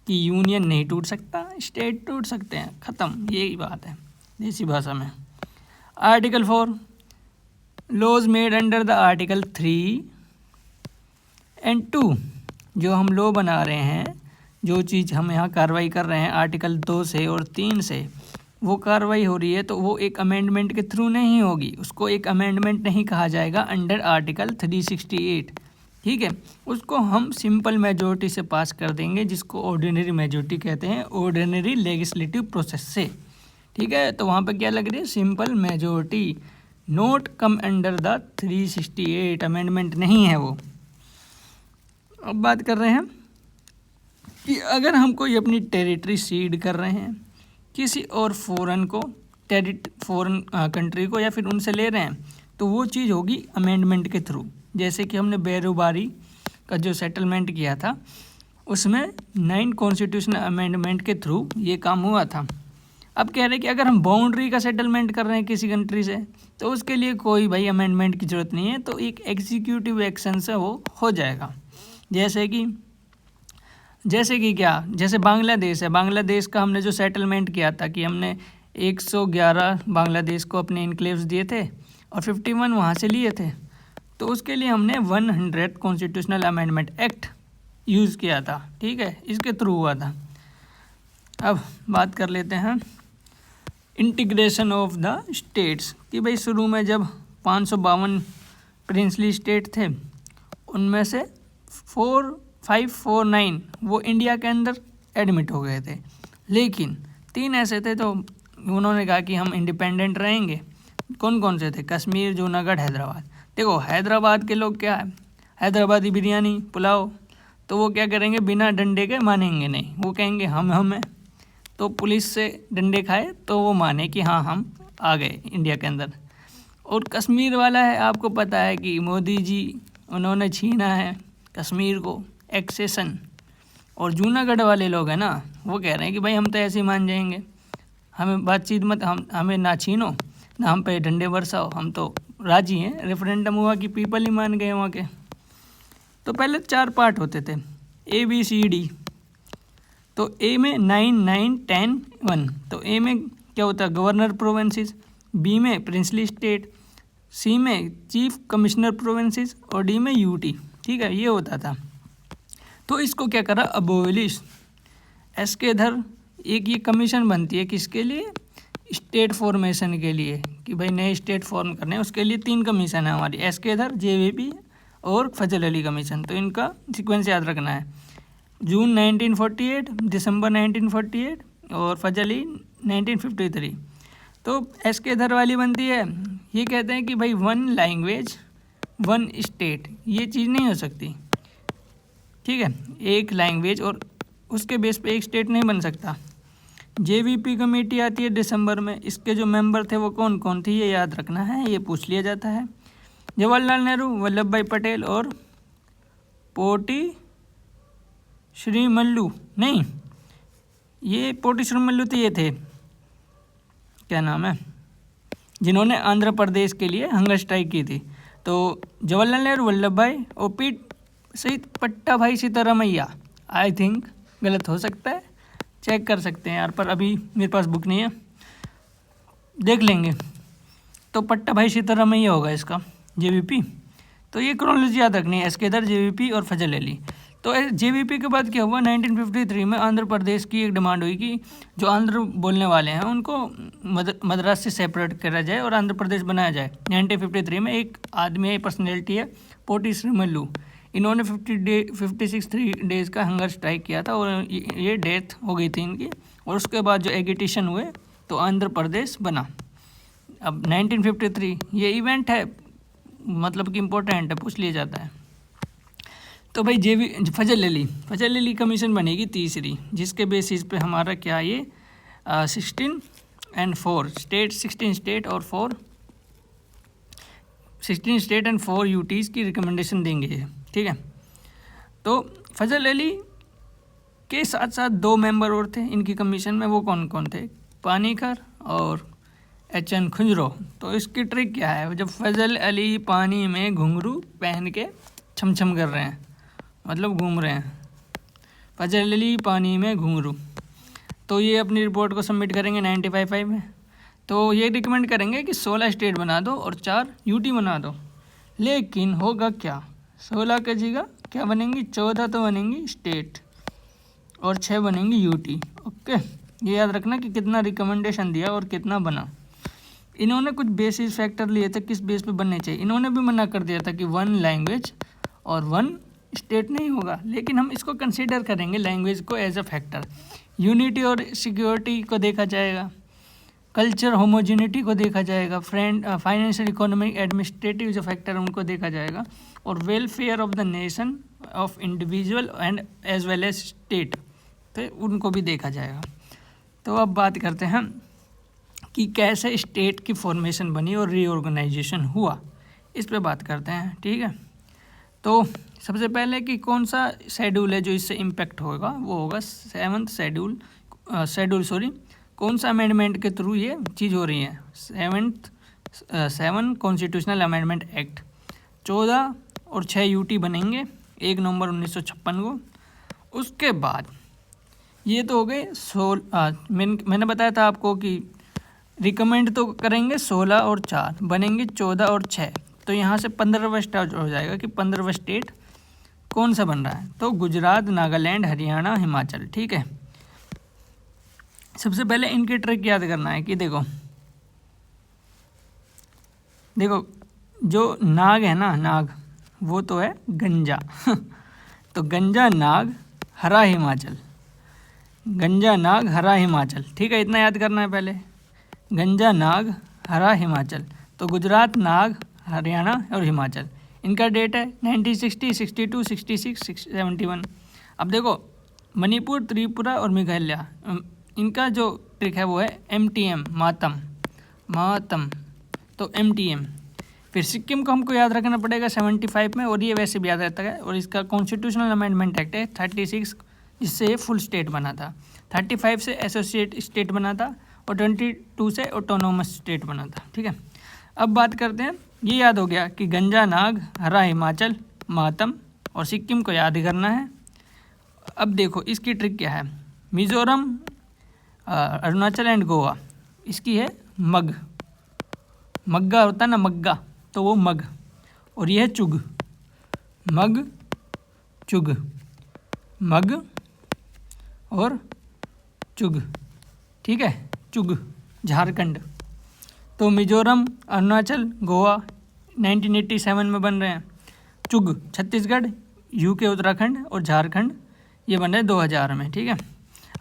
S1: कि यूनियन नहीं टूट सकता, स्टेट टूट सकते हैं, ख़त्म, यही बात है देसी भाषा में। Article 4, laws made under the article 3 and 2, जो हम लॉ बना रहे हैं, जो चीज़ हम यहाँ कार्रवाई कर रहे हैं आर्टिकल 2 से और 3 से, वो कार्रवाई हो रही है तो वो एक अमेंडमेंट के थ्रू नहीं होगी, उसको एक अमेंडमेंट नहीं कहा जाएगा अंडर आर्टिकल 368, ठीक है, उसको हम सिंपल मेजॉरिटी से पास कर देंगे, जिसको ऑर्डिनरी मेजॉरिटी कहते हैं, ऑर्डिनरी लेजिस्लेटिव प्रोसेस से, ठीक है। तो वहाँ पे क्या लग रही है, simple majority, note come under the 368, amendment नहीं है वो। अब बात कर रहे हैं कि अगर हम कोई अपनी टेरिटरी सीड कर रहे हैं किसी और फॉरेन कंट्री को, या फिर उनसे ले रहे हैं, तो वो चीज़ होगी अमेंडमेंट के थ्रू। जैसे कि हमने बेरोबारी का जो सेटलमेंट किया था उसमें 9 कॉन्स्टिट्यूशनल अमेंडमेंट के थ्रू ये काम हुआ था। अब कह रहे हैं कि अगर हम बाउंड्री का सेटलमेंट कर रहे हैं किसी कंट्री से, तो उसके लिए कोई भाई अमेंडमेंट की ज़रूरत नहीं है, तो एक एग्जीक्यूटिव एक्शन से वो हो जाएगा। जैसे कि क्या, जैसे बांग्लादेश है, बांग्लादेश का हमने जो सेटलमेंट किया था कि हमने 111 बांग्लादेश को अपने इनक्लेव्स दिए थे और 51 वहाँ से लिए थे, तो उसके लिए हमने 100 कॉन्स्टिट्यूशनल अमेंडमेंट एक्ट यूज़ किया था, ठीक है, इसके थ्रू हुआ था। अब बात कर लेते हैं इंटीग्रेशन ऑफ द स्टेट्स, कि भाई शुरू में जब 552 प्रिंसली स्टेट थे, उनमें से 549 वो इंडिया के अंदर एडमिट हो गए थे, लेकिन 3 ऐसे थे तो उन्होंने कहा कि हम इंडिपेंडेंट रहेंगे। कौन कौन से थे? कश्मीर, जूनागढ़, हैदराबाद। देखो हैदराबाद के लोग क्या है, हैदराबादी बिरयानी, पुलाव, तो वो क्या करेंगे, बिना डंडे के मानेंगे नहीं, वो कहेंगे हम हैं। तो पुलिस से डंडे खाए तो वो माने कि हाँ हम आ गए इंडिया के अंदर। और कश्मीर वाला है, आपको पता है कि मोदी जी उन्होंने छीना है कश्मीर को, एक्सेशन। और जूनागढ़ वाले लोग हैं ना, वो कह रहे हैं कि भाई हम तो ऐसे ही मान जाएंगे, हमें बातचीत मत, हमें ना छीनो ना हम पे डंडे बरसाओ, हम तो राजी हैं। रेफरेंडम हुआ कि पीपल ही मान गए वहाँ के। तो पहले 4 पार्ट होते थे, ABCD। तो ए में 9, 9, 10, 1। तो ए में क्या होता है, गवर्नर प्रोविंसेस, बी में प्रिंसली स्टेट, सी में चीफ कमिश्नर प्रोविंसेस और डी में यूटी। ठीक है, ये होता था। तो इसको क्या करा, अबोलिश। एस के इधर एक ये कमीशन बनती है किसके लिए, स्टेट फॉर्मेशन के लिए, कि भाई नए स्टेट फॉर्म करने हैं, उसके लिए 3 कमीशन है हमारी, एस के इधर, JVP और फजल अली कमीशन। तो इनका सीक्वेंस याद रखना है, जून 1948, दिसंबर 1948 और फजल अली 1953। तो एस के इधर वाली बनती है, ये कहते हैं कि भाई 1 लैंग्वेज 1 स्टेट, ये चीज़ नहीं हो सकती। ठीक है, एक लैंग्वेज और उसके बेस पे एक स्टेट नहीं बन सकता। JVP कमेटी आती है दिसंबर में, इसके जो मेंबर थे वो कौन कौन थे ये याद रखना है, ये पूछ लिया जाता है। जवाहरलाल नेहरू, वल्लभ भाई पटेल और पोटी श्रीमल्लू, नहीं ये पोटी श्रीमल्लू तो ये थे, क्या नाम है, जिन्होंने आंध्र प्रदेश के लिए हंगर स्ट्राइक की थी। तो जवाहरलाल नेहरू, वल्लभ भाई और शहीद पट्टा भाई सीतारामैया। आई थिंक गलत हो सकता है, चेक कर सकते हैं यार, पर अभी मेरे पास बुक नहीं है, देख लेंगे। तो पट्टा भाई सीतारामैया होगा इसका, JVP। तो ये क्रोनोलॉजी याद रखनी है, इसके इधर JVP और फजल अली। तो JVP के बाद क्या हुआ, 1953 में आंध्र प्रदेश की एक डिमांड हुई कि जो आंध्र बोलने वाले हैं उनको मद्रास से सेपरेट करा जाए और आंध्र प्रदेश बनाया जाए। 1953 में एक आदमी है, पर्सनैलिटी है, पोटी श्रीमल्लू, इन्होंने 56 डेज़ का हंगर स्ट्राइक किया था और ये डेथ हो गई थी इनकी। और उसके बाद जो एगिटेशन हुए तो आंध्र प्रदेश बना। अब 1953 ये इवेंट है, मतलब कि इम्पोर्टेंट है, पूछ लिया जाता है। तो भाई फजल अली कमीशन बनेगी तीसरी, जिसके बेसिस पे हमारा क्या ये 16 and 4 स्टेट, 16 स्टेट और 16 स्टेट एंड 4 यूटीज़ की रिकमेंडेशन देंगे ये। ठीक है, तो फजल अली के साथ साथ 2 मेंबर और थे इनकी कमीशन में, वो कौन कौन थे, पानीकर और HN खुजरो। तो इसकी ट्रिक क्या है, जब फजल अली पानी में घुंघरू पहन के छमछम कर रहे हैं, मतलब घूम रहे हैं, फजल अली पानी में घुंघरू, तो ये अपनी रिपोर्ट को सबमिट करेंगे 95 में। तो ये रिकमेंड करेंगे कि 16 स्टेट बना दो और 4 यूटी बना दो। लेकिन होगा क्या, 16 की जगह क्या बनेंगी, 14 तो बनेंगी स्टेट और 6 बनेंगी यूटी। ओके, ये याद रखना कि कितना रिकमेंडेशन दिया और कितना बना। इन्होंने कुछ बेसिस फैक्टर लिए थे किस बेस पे बनने चाहिए, इन्होंने भी मना कर दिया था कि 1 लैंग्वेज और 1 स्टेट नहीं होगा, लेकिन हम इसको कंसीडर करेंगे लैंग्वेज को एज अ फैक्टर। यूनिटी और सिक्योरिटी को देखा जाएगा, कल्चर होमोजिनिटी को देखा जाएगा, फाइनेंशियल, इकोनॉमिक, एडमिनिस्ट्रेटिव जो फैक्टर उनको देखा जाएगा, और welfare of the nation, of individual and as well as state, तो उनको भी देखा जाएगा। तो अब बात करते हैं कि कैसे स्टेट की फॉर्मेशन बनी और रीऑर्गेनाइजेशन हुआ, इस पे बात करते हैं। ठीक है, तो सबसे पहले कि कौन सा शेड्यूल है जो इससे इम्पेक्ट होगा, वो होगा 7th शेड्यूल, कौन सा अमेंडमेंट के थ्रू ये चीज़ हो रही है, 7 कॉन्स्टिट्यूशनल अमेंडमेंट एक्ट। 14 और 6 यूटी बनेंगे 1 नवंबर 1956 को। उसके बाद ये तो हो गए मैंने बताया था आपको कि रिकमेंड तो करेंगे 16 और 4 बनेंगे 14 और 6, तो यहाँ से 15वां स्टेट हो जाएगा कि 15वां स्टेट कौन सा बन रहा है, तो गुजरात, नागालैंड, हरियाणा, हिमाचल। ठीक है, सबसे पहले इनकी ट्रिक याद करना है कि देखो जो नाग है ना, नाग वो तो है गंजा तो गंजा नाग, हरा हिमाचल, गंजा नाग हरा हिमाचल, ठीक है, इतना याद करना है पहले। गंजा नाग हरा हिमाचल, तो गुजरात, नाग, हरियाणा और हिमाचल, इनका डेट है 1960, 62, 66, 71। अब देखो मणिपुर, त्रिपुरा और मेघालय, इनका जो ट्रिक है वो है MTM, मातम, तो MTM। फिर सिक्किम को हमको याद रखना पड़ेगा 75 में, और ये वैसे भी याद रहता है। और इसका कॉन्स्टिट्यूशनल अमेंडमेंट एक्ट है 36, जिससे ये फुल स्टेट बना था। 35 से एसोसिएट स्टेट बना था, और 22 से ऑटोनोमस स्टेट बना था, ठीक है। अब बात करते हैं, ये याद हो गया कि गंजा नाग, हरा हिमाचल, मातम, और सिक्किम को याद करना है। अब देखो इसकी ट्रिक क्या है। मिज़ोरम, अरुणाचल एंड गोवा, इसकी है मग्गा होता है ना, मग्गा, तो वो मग, और ये है चुग, मग और चुग, ठीक है, चुग। झारखंड, तो मिजोरम, अरुणाचल, गोवा 1987 में बन रहे हैं। चुग छत्तीसगढ़, यूके उत्तराखंड, और झारखंड ये बन रहे हैं 2000 में, ठीक है।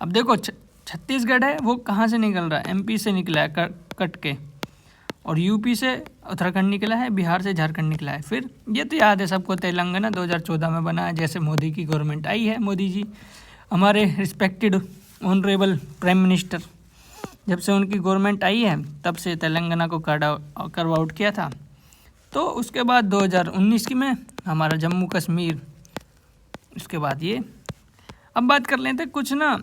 S1: अब देखो छत्तीसगढ़ है वो कहाँ से निकल रहा है, MP से निकला है कट के, और यूपी से उत्तराखंड निकला है, बिहार से झारखंड निकला है। फिर ये तो याद है सबको, तेलंगाना 2014 में बना है, जैसे मोदी की गवर्नमेंट आई है। मोदी जी हमारे रिस्पेक्टेड ऑनरेबल प्राइम मिनिस्टर, जब से उनकी गवर्नमेंट आई है तब से तेलंगाना को कर्व आउट किया था। तो उसके बाद 2019 की में हमारा जम्मू कश्मीर, उसके बाद ये। अब बात कर लेते हैं कुछ ना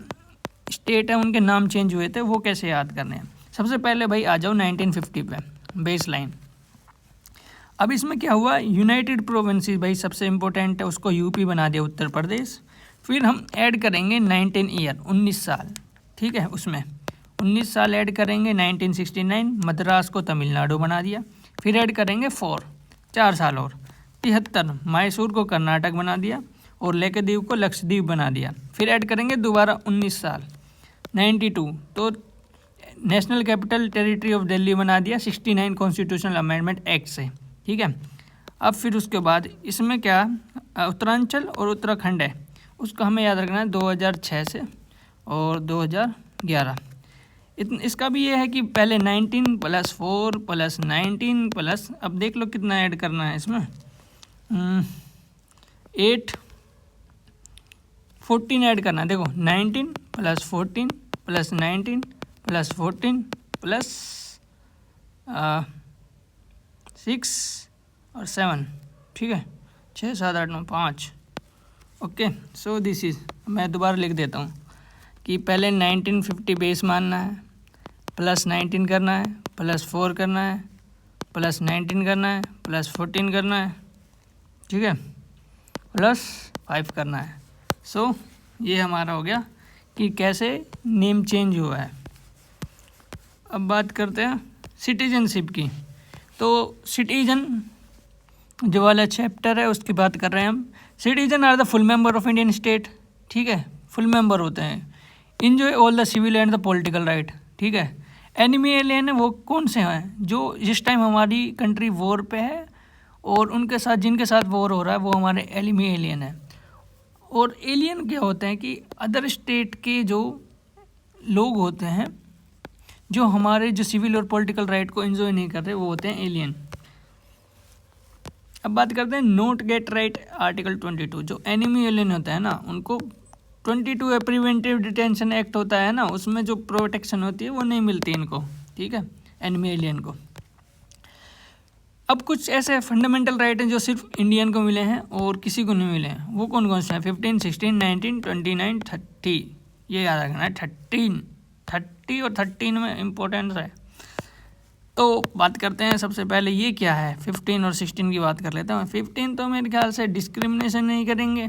S1: स्टेट है उनके नाम चेंज हुए थे, वो कैसे याद करने हैं। सबसे पहले भाई आ जाओ 1950 पे, बेस लाइन। अब इसमें क्या हुआ, यूनाइटेड प्रोविंसेस भाई सबसे इंपॉर्टेंट है, उसको यूपी बना दिया, उत्तर प्रदेश। फिर हम ऐड करेंगे 19 ईयर, 19 साल, ठीक है, उसमें 19 साल ऐड करेंगे। 1969 मद्रास को तमिलनाडु बना दिया। फिर ऐड करेंगे 4 साल और 73 मैसूर को कर्नाटक बना दिया, और लक्षद्वीप को लक्षद्वीप बना दिया। फिर ऐड करेंगे दोबारा 19 साल 92, तो national capital territory of Delhi बना दिया 69 कॉन्स्टिट्यूशनल अमेंडमेंट एक्ट से, ठीक है। अब फिर उसके बाद इसमें क्या उत्तरांचल और उत्तराखंड है, उसको हमें याद रखना है 2006 से और 2011। इसका भी ये है कि पहले 19 + 4 + 19 प्लस, अब देख लो कितना ऐड करना है इसमें, 8 14 ऐड करना है। देखो 19 + 14 + 19 + 14 + 6 और 7, ठीक है, 6 7 8 9 5। ओके, सो दिस इज, मैं दोबारा लिख देता हूँ कि पहले 1950 बेस मानना है, + 19 करना है, + 4 करना है, + 19 करना है, + 14 करना है, ठीक है, + 5 करना है। सो ये हमारा हो गया कि कैसे नेम चेंज हुआ है। अब बात करते हैं सिटीजनशिप की। तो सिटीजन जो वाला चैप्टर है उसकी बात कर रहे हैं हम। Citizen are the full member of Indian state, ठीक है, फुल मेंबर होते हैं। Enjoy all the civil and the political right, ठीक है। एनिमी एलियन है वो कौन से हैं, जो जिस टाइम हमारी कंट्री वॉर पे है और उनके साथ जिनके साथ वॉर हो रहा है वो हमारे एनिमी एलियन है। और एलियन क्या होते हैं कि अदर स्टेट के जो लोग होते हैं जो हमारे जो सिविल और पॉलिटिकल राइट को एंजॉय नहीं कर रहे, वो होते हैं एलियन। अब बात करते हैं नोट गेट राइट आर्टिकल 22। जो एनिमी एलियन होता है ना, उनको 22 प्रिवेंटिव डिटेंशन एक्ट होता है ना, उसमें जो प्रोटेक्शन होती है वो नहीं मिलती इनको, ठीक है, एनिमी एलियन को। अब कुछ ऐसे फंडामेंटल राइट हैं जो सिर्फ इंडियन को मिले हैं और किसी को नहीं मिले हैं। वो कौन कौन से हैं, 15, 16, 19, 29, 30, ये याद रखना है। 30 और 13 में इम्पोर्टेंस है। तो बात करते हैं सबसे पहले ये क्या है, 15 और 16 की बात कर लेता हूँ। 15 तो मेरे ख्याल से डिस्क्रिमिनेशन नहीं करेंगे,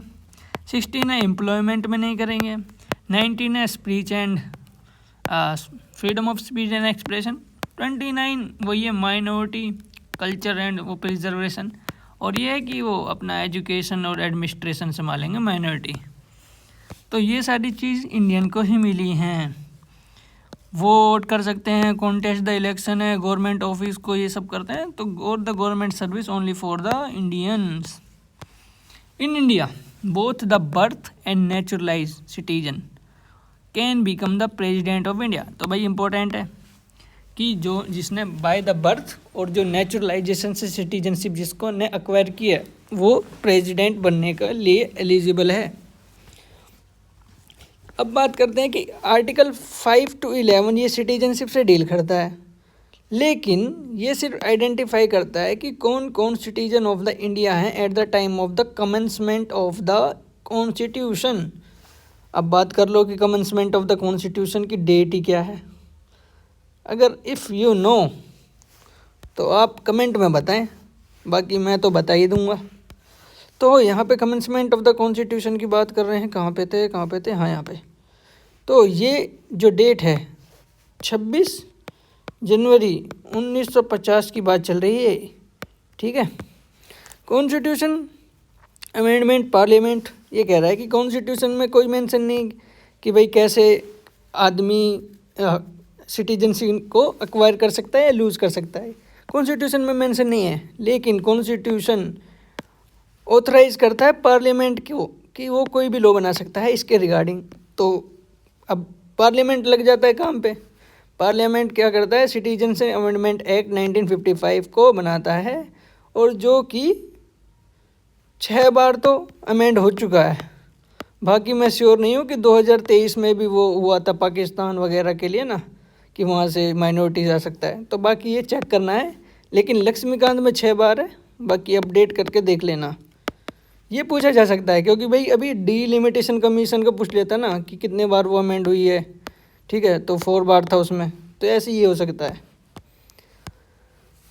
S1: 16 है एम्प्लॉयमेंट में नहीं करेंगे, 19 है speech and freedom of speech and expression, 29 वो ये माइनॉरिटी कल्चर एंड वो प्रिजर्वेशन, और ये है कि वो अपना एजुकेशन और एडमिनिस्ट्रेशन संभालेंगे माइनॉरिटी। तो ये सारी चीज़ इंडियन को ही मिली हैं। वोट कर सकते हैं, कॉन्टेस्ट द इलेक्शन है, गवर्नमेंट ऑफिस को ये सब करते हैं। तो और the government service only for the Indians in India both the birth and neutralise citizen. Can become the president of India. तो भाई इंपॉर्टेंट है कि जो जिसने बाय द बर्थ और जो नेचुरलाइजेशन से सिटीजनशिप जिसको ने एक्वायर किया वो प्रेसिडेंट बनने के लिए एलिजिबल है। अब बात करते हैं कि आर्टिकल 5 to 11 ये सिटीजनशिप से डील करता है, लेकिन ये सिर्फ आइडेंटिफाई करता है कि कौन कौन सिटीजन ऑफ द इंडिया हैं at the time of the commencement of the constitution. अब बात कर लो कि कमेंसमेंट ऑफ द कॉन्स्टिट्यूशन की डेट ही क्या है। अगर इफ़ यू नो तो आप कमेंट में बताएं, बाकी मैं तो बता ही दूंगा। तो यहाँ पे कमेंसमेंट ऑफ द कॉन्स्टिट्यूशन की बात कर रहे हैं, कहाँ पे थे, हाँ यहाँ पे। तो ये जो डेट है 26 जनवरी 1950 की बात चल रही है, ठीक है। कॉन्स्टिट्यूशन अमेंडमेंट पार्लियामेंट ये कह रहा है कि कॉन्स्टिट्यूशन में कोई मेंशन नहीं कि भाई कैसे आदमी सिटीजनशिप को एक्वायर कर सकता है या लूज़ कर सकता है, कॉन्स्टिट्यूशन में मेंशन नहीं है। लेकिन कॉन्स्टिट्यूशन ऑथराइज करता है पार्लियामेंट को कि वो कोई भी लॉ बना सकता है इसके रिगार्डिंग। तो अब पार्लियामेंट लग जाता है काम पे। पार्लियामेंट क्या करता है, सिटीजनशिप अमेंडमेंट एक्ट 1955 को बनाता है, और जो कि 6 बार तो अमेंड हो चुका है। बाकी मैं श्योर नहीं हूँ कि 2023 में भी वो हुआ था पाकिस्तान वगैरह के लिए ना, कि वहाँ से माइनॉरिटीज आ सकता है, तो बाकी ये चेक करना है। लेकिन लक्ष्मीकांत में 6 बार है, बाकी अपडेट करके देख लेना। ये पूछा जा सकता है क्योंकि भाई अभी डिलिमिटेशन कमीशन का पूछ लेता ना कि कितने बार वो अमेंड हुई है, ठीक है, तो 4 बार था उसमें, तो ऐसे ही हो सकता है।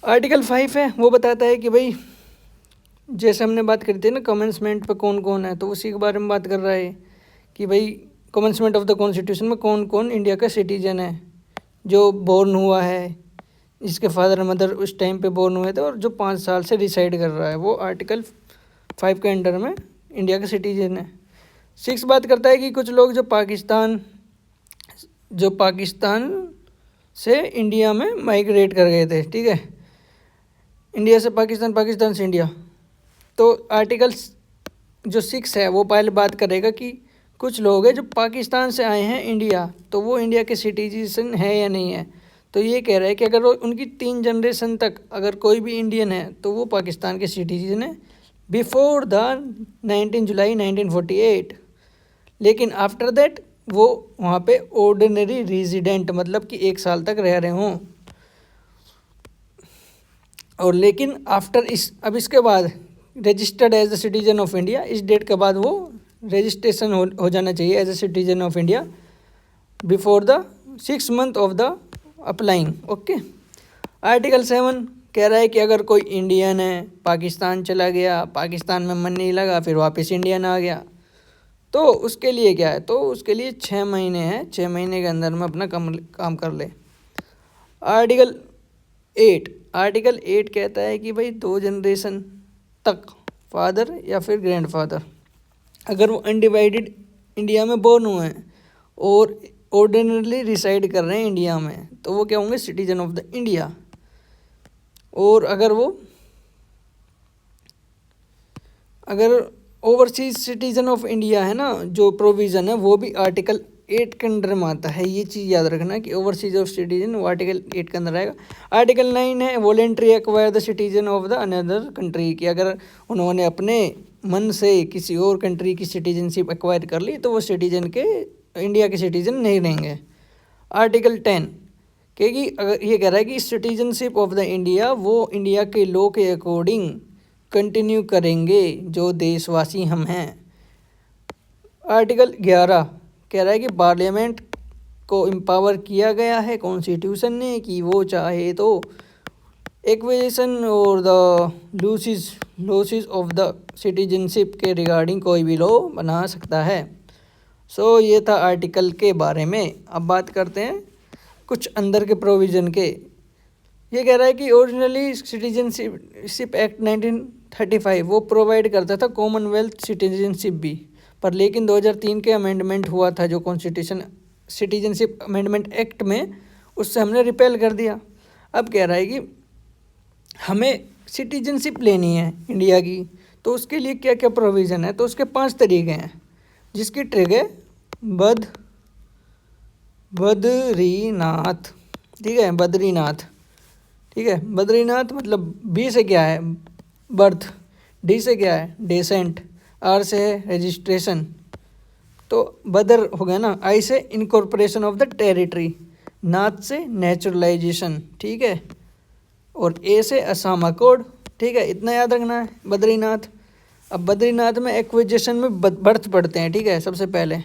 S1: आर्टिकल 5 है वो बताता है कि भाई जैसे हमने बात करी थी ना कमेंसमेंट पे कौन कौन है, तो उसी के बारे में बात कर रहा है कि भाई कमेंसमेंट ऑफ द कॉन्स्टिट्यूशन में कौन कौन इंडिया का सिटीजन है, जो बोर्न हुआ है, जिसके फादर और मदर उस टाइम पे बोर्न हुए थे, और जो 5 साल से रिसाइड कर रहा है, वो आर्टिकल 5 के अंडर में इंडिया का सिटीजन है। 6 बात करता है कि कुछ लोग जो पाकिस्तान से इंडिया में माइग्रेट कर गए थे, ठीक है, इंडिया से पाकिस्तान, पाकिस्तान से इंडिया। तो आर्टिकल जो 6 है वो पहले बात करेगा कि कुछ लोग हैं जो पाकिस्तान से आए हैं इंडिया, तो वो इंडिया के सिटीजन है या नहीं है। तो ये कह रहा है कि अगर वो उनकी 3 जनरेशन तक अगर कोई भी इंडियन है तो वो पाकिस्तान के सिटीजन है बिफोर द 19 जुलाई 1948। लेकिन आफ्टर दैट वो वहाँ पे ऑर्डिनरी रेजिडेंट मतलब कि 1 साल तक रह रहे हों। और लेकिन आफ्टर अब इसके बाद registered as a citizen of India, इस डेट के बाद वो रजिस्ट्रेशन हो जाना चाहिए as a citizen of India before the 6 month of the applying. Okay. Article 7 कह रहा है कि अगर कोई इंडियन है, पाकिस्तान चला गया, पाकिस्तान में मन नहीं लगा, फिर वापस इंडियन आ गया, तो उसके लिए क्या है, तो उसके लिए 6 महीने हैं, 6 महीने के अंदर में अपना काम कर ले। आर्टिकल 8 कहता है कि भाई 2 जनरेशन तक फादर या फिर ग्रैंडफादर अगर वो अनडिवाइडेड इंडिया में बोर्न हुए हैं और ऑर्डिनरली रिसाइड कर रहे हैं इंडिया में, तो वो क्या होंगे, सिटीजन ऑफ द इंडिया। और अगर ओवरसीज सिटीजन ऑफ इंडिया है ना, जो प्रोविज़न है वो भी आर्टिकल 8 के अंडर में आता है। ये चीज़ याद रखना कि ओवरसीज ऑफ सिटीजन वो आर्टिकल 8 के अंदर आएगा। आर्टिकल 9 है voluntary acquire the citizen of the another country, कि अगर उन्होंने अपने मन से किसी और कंट्री की सिटीजनशिप एक्वायर कर ली तो वो सिटीजन के इंडिया के सिटीजन नहीं रहेंगे। आर्टिकल 10 क्योंकि अगर ये कह रहा है कि सिटीजनशिप ऑफ द इंडिया वो इंडिया के लॉ के अकॉर्डिंग कंटिन्यू करेंगे जो देशवासी हम हैं। आर्टिकल 11 कह रहा है कि पार्लियामेंट को एम्पावर किया गया है कॉन्स्टिट्यूशन ने कि वो चाहे तो एक्विजिशन और the losses of the citizenship के रिगार्डिंग कोई भी लॉ बना सकता है। सो ये था आर्टिकल के बारे में। अब बात करते हैं कुछ अंदर के प्रोविज़न के। ये कह रहा है कि ओरिजिनली सिटीजनशिप एक्ट 1935 वो प्रोवाइड करता था कॉमनवेल्थ सिटीजनशिप भी, पर लेकिन 2003 के अमेंडमेंट हुआ था जो कॉन्स्टिट्यूशन सिटीजनशिप अमेंडमेंट एक्ट में, उससे हमने रिपेल कर दिया। अब कह रहा है कि हमें सिटीजनशिप लेनी है इंडिया की, तो उसके लिए क्या क्या प्रोविज़न है, तो उसके 5 तरीके हैं, जिसकी ट्रिक है बर्थ, बद्रीनाथ, ठीक है, बद्रीनाथ, ठीक है। बद्रीनाथ मतलब बी से क्या है बर्थ, डी से क्या है डेसेंट, आर से है रजिस्ट्रेशन, तो बदर हो गया ना। आई से इनकॉर्पोरेशन ऑफ द टेरिटरी, नाथ से नेचुरलाइजेशन, ठीक है, और ए से असम अकॉर्ड, ठीक है। इतना याद रखना है बद्रीनाथ। अब बद्रीनाथ में एक्विजिशन में बर्थ पढ़ते हैं, ठीक है, सबसे पहले।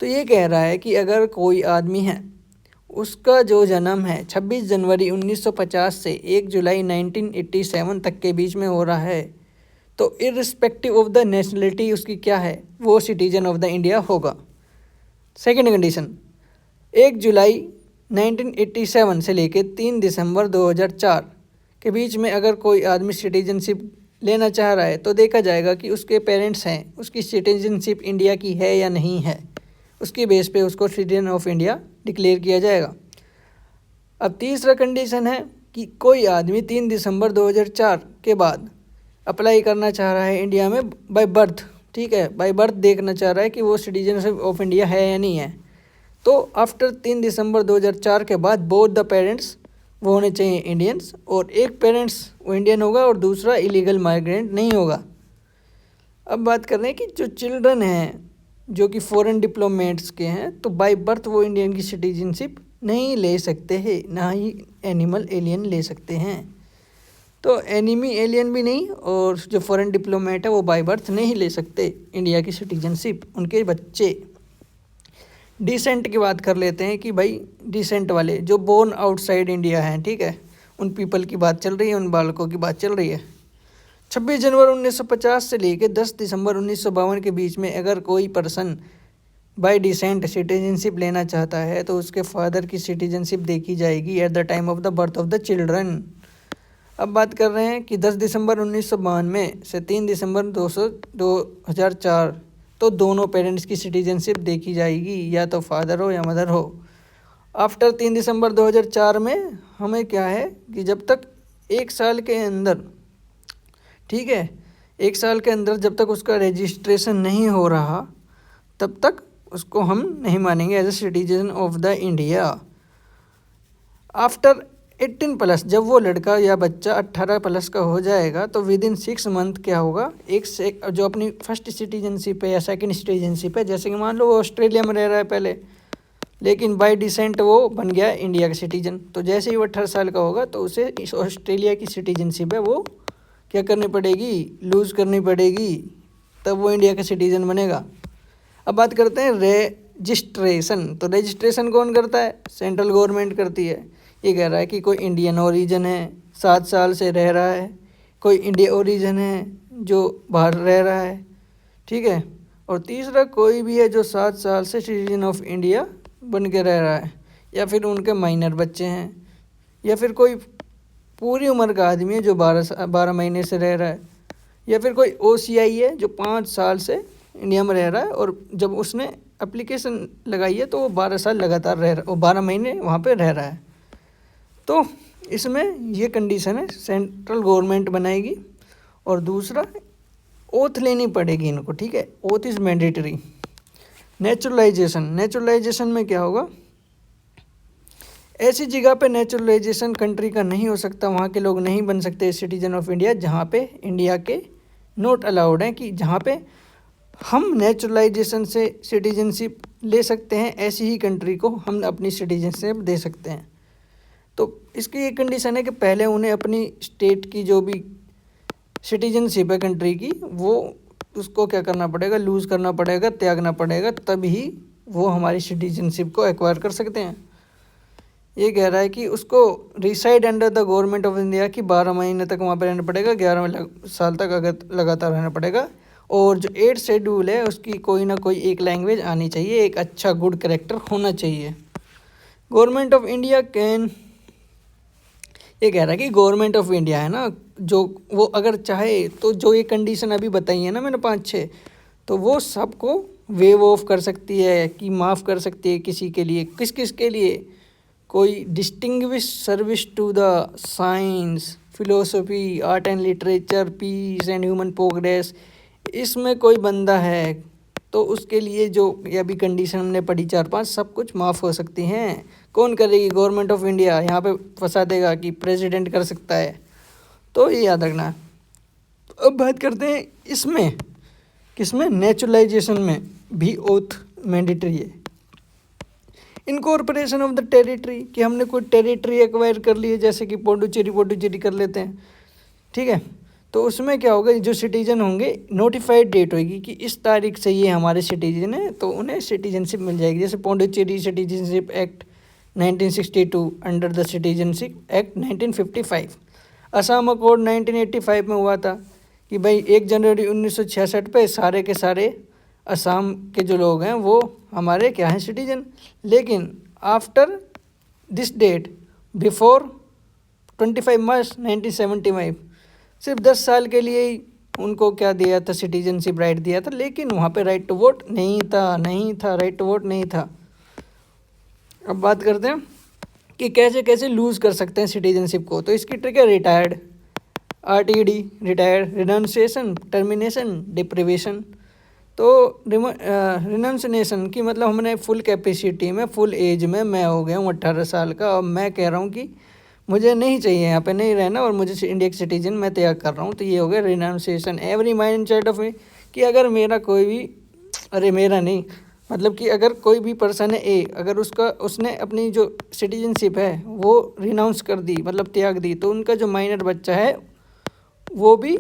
S1: तो ये कह रहा है कि अगर कोई आदमी है, उसका जो जन्म है 26 जनवरी 1950 से 1 जुलाई 1987 तक के बीच में हो रहा है, तो इररिस्पेक्टिव ऑफ द नेशनलिटी उसकी क्या है, वो सिटीजन ऑफ द इंडिया होगा। सेकेंड कंडीशन, 1 जुलाई 1987 से लेकर 3 दिसंबर 2004 के बीच में अगर कोई आदमी सिटीजनशिप लेना चाह रहा है तो देखा जाएगा कि उसके पेरेंट्स हैं, उसकी सिटीजनशिप इंडिया की है या नहीं है, उसके बेस पे उसको सिटीजन ऑफ इंडिया डिक्लेयर किया जाएगा। अब तीसरा कंडीशन है कि कोई आदमी 3 दिसंबर 2004 के बाद अप्लाई करना चाह रहा है इंडिया में बाय बर्थ, ठीक है, बाय बर्थ देखना चाह रहा है कि वो सिटीजनशिप ऑफ इंडिया है या नहीं है। तो आफ्टर 3 दिसंबर 2004 के बाद बोथ द पेरेंट्स वो होने चाहिए इंडियंस, और एक पेरेंट्स वो इंडियन होगा और दूसरा इलीगल माइग्रेंट नहीं होगा। अब बात कर रहे हैं कि जो चिल्ड्रन हैं जो कि फॉरेन डिप्लोमेट्स के हैं, तो बाय बर्थ वो इंडियन की सिटीजनशिप नहीं ले सकते हैं, ना ही एनिमल एलियन ले सकते हैं। तो एनिमी एलियन भी नहीं, और जो फॉरेन डिप्लोमेट है वो बाय बर्थ नहीं ले सकते इंडिया की सिटीजनशिप, उनके बच्चे। डिसेंट की बात कर लेते हैं कि भाई डिसेंट वाले जो बोर्न आउटसाइड इंडिया हैं, ठीक है, उन पीपल की बात चल रही है, उन बालकों की बात चल रही है। 26 जनवरी 1950 से लेकर 10 दिसंबर 1952 के बीच में अगर कोई पर्सन बाय डिसेंट सिटीजनशिप लेना चाहता है तो उसके फादर की सिटीजनशिप देखी जाएगी at the time of the birth of the children. अब बात कर रहे हैं कि 10 दिसंबर 1992 से 3 दिसंबर 2004 तो दोनों पेरेंट्स की सिटीजनशिप देखी जाएगी, या तो फादर हो या मदर हो। आफ्टर 3 दिसंबर 2004 में हमें क्या है कि जब तक 1 साल के अंदर, ठीक है, 1 साल के अंदर जब तक उसका रजिस्ट्रेशन नहीं हो रहा तब तक उसको हम नहीं मानेंगे as a citizen of the India. After 18 plus, जब वो लड़का या बच्चा 18 प्लस का हो जाएगा तो विद इन 6 मंथ क्या होगा, एक से जो अपनी फर्स्ट सिटीजनशिप है या सेकंड सिटीजनशिप है, जैसे कि मान लो वो ऑस्ट्रेलिया में रह रहा है पहले, लेकिन बाय डिसेंट वो बन गया इंडिया का सिटीजन, तो जैसे ही वो 18 साल का होगा तो उसे इस ऑस्ट्रेलिया की सिटीजनशिप है वो क्या करनी पड़ेगी, लूज़ करनी पड़ेगी, तब वो इंडिया का सिटीजन बनेगा। अब बात करते हैं रजिस्ट्रेशन। तो रजिस्ट्रेशन कौन करता है, सेंट्रल गवर्नमेंट करती है। ये कह रहा है कि कोई इंडियन ओरिजिन है 7 साल से रह रहा है, कोई इंडिया ओरिजिन है जो बाहर रह रहा है, ठीक है, और तीसरा कोई भी है जो 7 साल से सिटीजन ऑफ इंडिया बन के रह रहा है, या फिर उनके माइनर बच्चे हैं, या फिर कोई पूरी उम्र का आदमी है जो 12 महीने से रह रहा है, या फिर कोई OCI है जो 5 साल से इंडिया में रह रहा है और जब उसने एप्लीकेशन लगाई है तो वो 12 साल लगातार रह रहा, वो 12 महीने वहाँ पे रह रहा है। तो इसमें ये कंडीशन है सेंट्रल गवर्नमेंट बनाएगी, और दूसरा ओथ लेनी पड़ेगी इनको, ठीक है, ओथ इज़ मैंडेटरी। नेचुरलाइजेशन में क्या होगा, ऐसी जगह पे नेचुरलाइजेशन कंट्री का नहीं हो सकता, वहाँ के लोग नहीं बन सकते सिटीजन ऑफ इंडिया जहाँ पे इंडिया के नोट अलाउड हैं, कि जहाँ पे हम नेचुरलाइजेशन से सिटीजनशिप ले सकते हैं, ऐसी ही कंट्री को हम अपनी सिटीजनशिप दे सकते हैं। तो इसकी एक कंडीशन है कि पहले उन्हें अपनी स्टेट की जो भी सिटीजनशिप है कंट्री की, वो उसको क्या करना पड़ेगा, लूज़ करना पड़ेगा, त्यागना पड़ेगा, तभी वो हमारी सिटीजनशिप को एक्वायर कर सकते हैं। ये कह रहा है कि उसको reside under the government of India की 12 महीने तक वहाँ पर रहना पड़ेगा, 11 साल तक अगर लगातार रहना पड़ेगा, और जो 8 शेड्यूल है उसकी कोई ना कोई एक लैंग्वेज आनी चाहिए, एक अच्छा गुड कैरेक्टर होना चाहिए। गवर्नमेंट ऑफ इंडिया कैन, ये कह रहा है कि गवर्नमेंट ऑफ इंडिया है ना, जो वो अगर चाहे तो जो ये कंडीशन अभी बताई है ना मैंने 5-6, तो वो सबको वेव ऑफ कर सकती है, कि माफ़ कर सकती है किसी के लिए। किस किस के लिए, कोई distinguish service to the science, philosophy, art and literature, peace and human progress, इसमें कोई बंदा है तो उसके लिए जो ये अभी कंडीशन हमने पढ़ी 4-5 सब कुछ माफ़ हो सकती हैं। कौन करेगी? गवर्नमेंट ऑफ इंडिया यहाँ पे फंसा देगा कि प्रेसिडेंट कर सकता है, तो ये याद रखना है। अब बात करते हैं इसमें किसमें, नेचुरलाइजेशन में भी ओथ मैंडेटरी है। इनकॉर्पोरेशन ऑफ द टेरिटरी, कि हमने कोई टेरिटरी एक्वायर कर ली है, जैसे कि पौंडुचेरी कर लेते हैं, ठीक है, तो उसमें क्या होगा, जो सिटीजन होंगे नोटिफाइड डेट होगी कि इस तारीख से ये हमारे सिटीजन है, तो उन्हें सिटीजनशिप मिल जाएगी। जैसे Pondicherry citizenship act 1962 under the citizenship act 1955, Assam accord 1985 में हुआ था कि भाई 1 जनवरी 1966 पे सारे के सारे असम के जो लोग हैं वो हमारे क्या हैं, सिटीजन। लेकिन आफ्टर दिस डेट, बिफोर 25 मार्च 1975, सिर्फ 10 साल के लिए ही उनको क्या दिया था, सिटीजनशिप राइट दिया था, लेकिन वहाँ पे राइट टू वोट नहीं था, राइट टू वोट नहीं था। अब बात करते हैं कि कैसे कैसे लूज़ कर सकते हैं सिटीजनशिप को। तो इसकी ट्रिक है retired, RTD, retired, renunciation, termination, deprivation. तो रिनाउंसिएशन की मतलब हमने फुल कैपेसिटी में, फुल एज में, मैं हो गया हूँ 18 साल का, और मैं कह रहा हूँ कि मुझे नहीं चाहिए यहाँ पे नहीं रहना और मुझे इंडिया की सिटीजन मैं त्याग कर रहा हूँ, तो ये हो गया renunciation. Every mind set of me, कि अगर मेरा कोई भी, अरे मेरा नहीं, मतलब कि अगर कोई भी पर्सन है ए, अगर उसने अपनी जो सिटीजनशिप है वो रिनाउंस कर दी, मतलब त्याग दी, तो उनका जो माइनर बच्चा है वो भी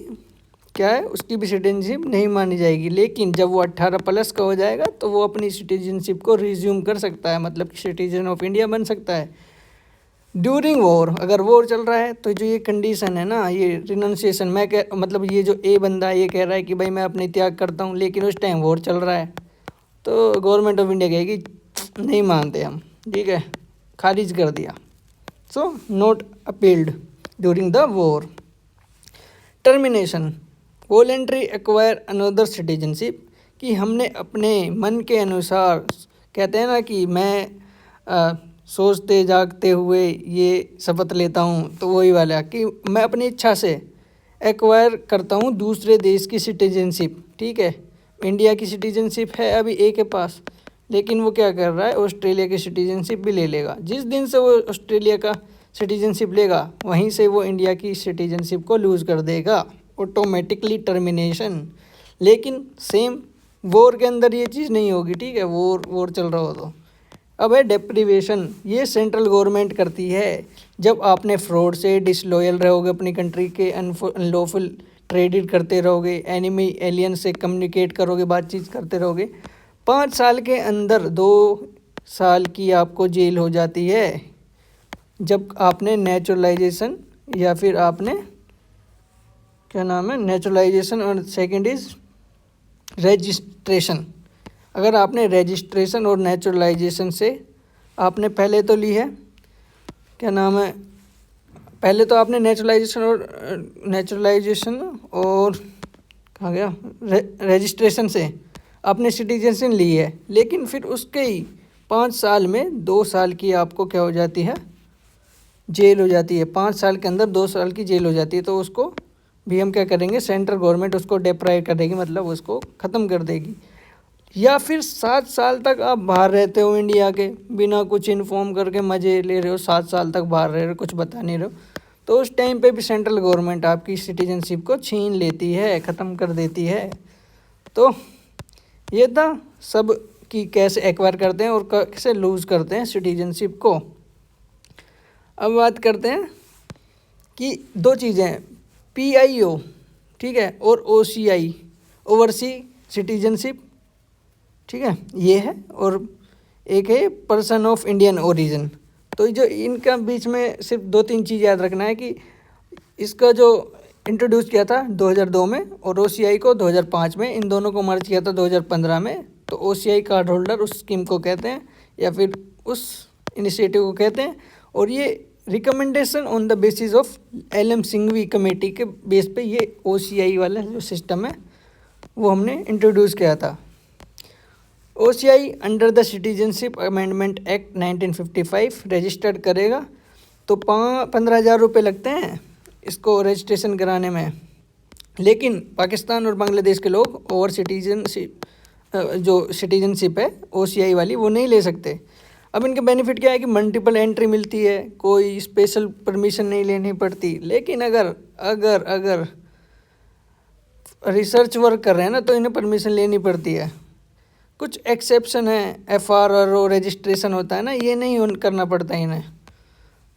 S1: क्या है, उसकी भी सिटीजनशिप नहीं मानी जाएगी। लेकिन जब वो 18+ का हो जाएगा तो वो अपनी सिटीजनशिप को रिज्यूम कर सकता है, मतलब कि सिटीजन ऑफ इंडिया बन सकता है। ड्यूरिंग वॉर, अगर वॉर चल रहा है तो जो ये कंडीशन है ना, ये रिनाउंसिएशन, मतलब ये जो ए बंदा है ये कह रहा है कि भाई मैं अपने त्याग करता हूँ, लेकिन उस टाइम वॉर चल रहा है, तो गवर्नमेंट ऑफ इंडिया कहेगी नहीं मानते हम, ठीक है, खारिज कर दिया। So not appealed during the war. Termination, voluntary acquire another citizenship, कि हमने अपने मन के अनुसार, कहते हैं ना कि मैं सोचते जागते हुए ये शपथ लेता हूँ, तो वही वाला कि मैं अपनी इच्छा से एक्वायर करता हूँ दूसरे देश की सिटीजनशिप, ठीक है। इंडिया की सिटीजनशिप है अभी ए के पास, लेकिन वो क्या कर रहा है, ऑस्ट्रेलिया की सिटीजनशिप भी ले लेगा। जिस दिन से वो ऑस्ट्रेलिया का सिटीजनशिप लेगा वहीं से वो इंडिया की सिटीजनशिप को लूज़ कर देगा, ऑटोमेटिकली टर्मिनेशन। लेकिन सेम वॉर के अंदर ये चीज़ नहीं होगी, ठीक है, वॉर चल रहा हो तो। अब है डेप्रिवेशन, ये सेंट्रल गवर्नमेंट करती है। जब आपने फ्रॉड से डिसलॉयल रहोगे, अपनी कंट्री के अनलॉफुल ट्रेडिंग करते रहोगे, एनिमी एलियन से कम्युनिकेट करोगे, बातचीत करते रहोगे, 5 साल के अंदर 2 साल की आपको जेल हो जाती है। जब आपने नेचुरलाइजेशन या फिर आपने क्या नाम है, नेचुरलाइजेशन, और सेकंड इज रजिस्ट्रेशन। अगर आपने रजिस्ट्रेशन और नेचुरलाइजेशन से आपने पहले तो ली है, क्या नाम है, पहले तो आपने नेचुरलाइजेशन और कहाँ गया, रजिस्ट्रेशन से आपने सिटीजनशिप ली है, लेकिन फिर उसके ही 5 साल में 2 साल की आपको क्या हो जाती है, जेल हो जाती है। 5 साल के अंदर 2 साल की जेल हो जाती है। तो उसको भी हम क्या करेंगे, सेंट्रल गवर्नमेंट उसको डिप्राइव कर देगी, मतलब उसको ख़त्म कर देगी। या फिर 7 साल तक आप बाहर रहते हो इंडिया के, बिना कुछ इन्फॉर्म करके मज़े ले रहे हो, 7 साल तक बाहर रह रहे हो, कुछ बता नहीं रहे हो, तो उस टाइम पे भी सेंट्रल गवर्नमेंट आपकी सिटीजनशिप को छीन लेती है, ख़त्म कर देती है। तो ये था सब कि कैसे एक्वायर करते हैं और कैसे लूज़ करते हैं सिटीजनशिप को। अब बात करते हैं कि 2 चीज़ें हैं, PIO, ठीक है, और OCI, ओवरसी सिटीजनशिप, ठीक है, ये है, और एक है पर्सन ऑफ इंडियन ओरिजिन। तो जो इनका बीच में सिर्फ 2-3 चीज़ याद रखना है कि इसका जो इंट्रोड्यूस किया था 2002 में और OCI को 2005 में, इन दोनों को मर्ज किया था 2015 में। तो OCI कार्ड होल्डर उस स्कीम को कहते हैं या फिर उस इनिशिएटिव को कहते हैं, और ये recommendation on the basis of LM Singhvi committee के बेस पे ये OCI वाला जो सिस्टम है वो हमने इंट्रोड्यूस किया था। OCI under the citizenship amendment act 1955 registered करेगा, तो 15,000 रुपये लगते हैं इसको रजिस्ट्रेशन कराने में। लेकिन पाकिस्तान और बांग्लादेश के लोग ओवर सिटीजनशिप जो सिटीजनशिप है OCI वाली वो नहीं ले सकते। अब इनके बेनिफिट क्या है कि मल्टीपल एंट्री मिलती है, कोई स्पेशल परमिशन नहीं लेनी पड़ती। लेकिन अगर अगर अगर रिसर्च वर्क कर रहे हैं ना तो इन्हें परमिशन लेनी पड़ती है। कुछ एक्सेप्शन है, FRRO रजिस्ट्रेशन होता है ना, ये नहीं करना पड़ता इन्हें।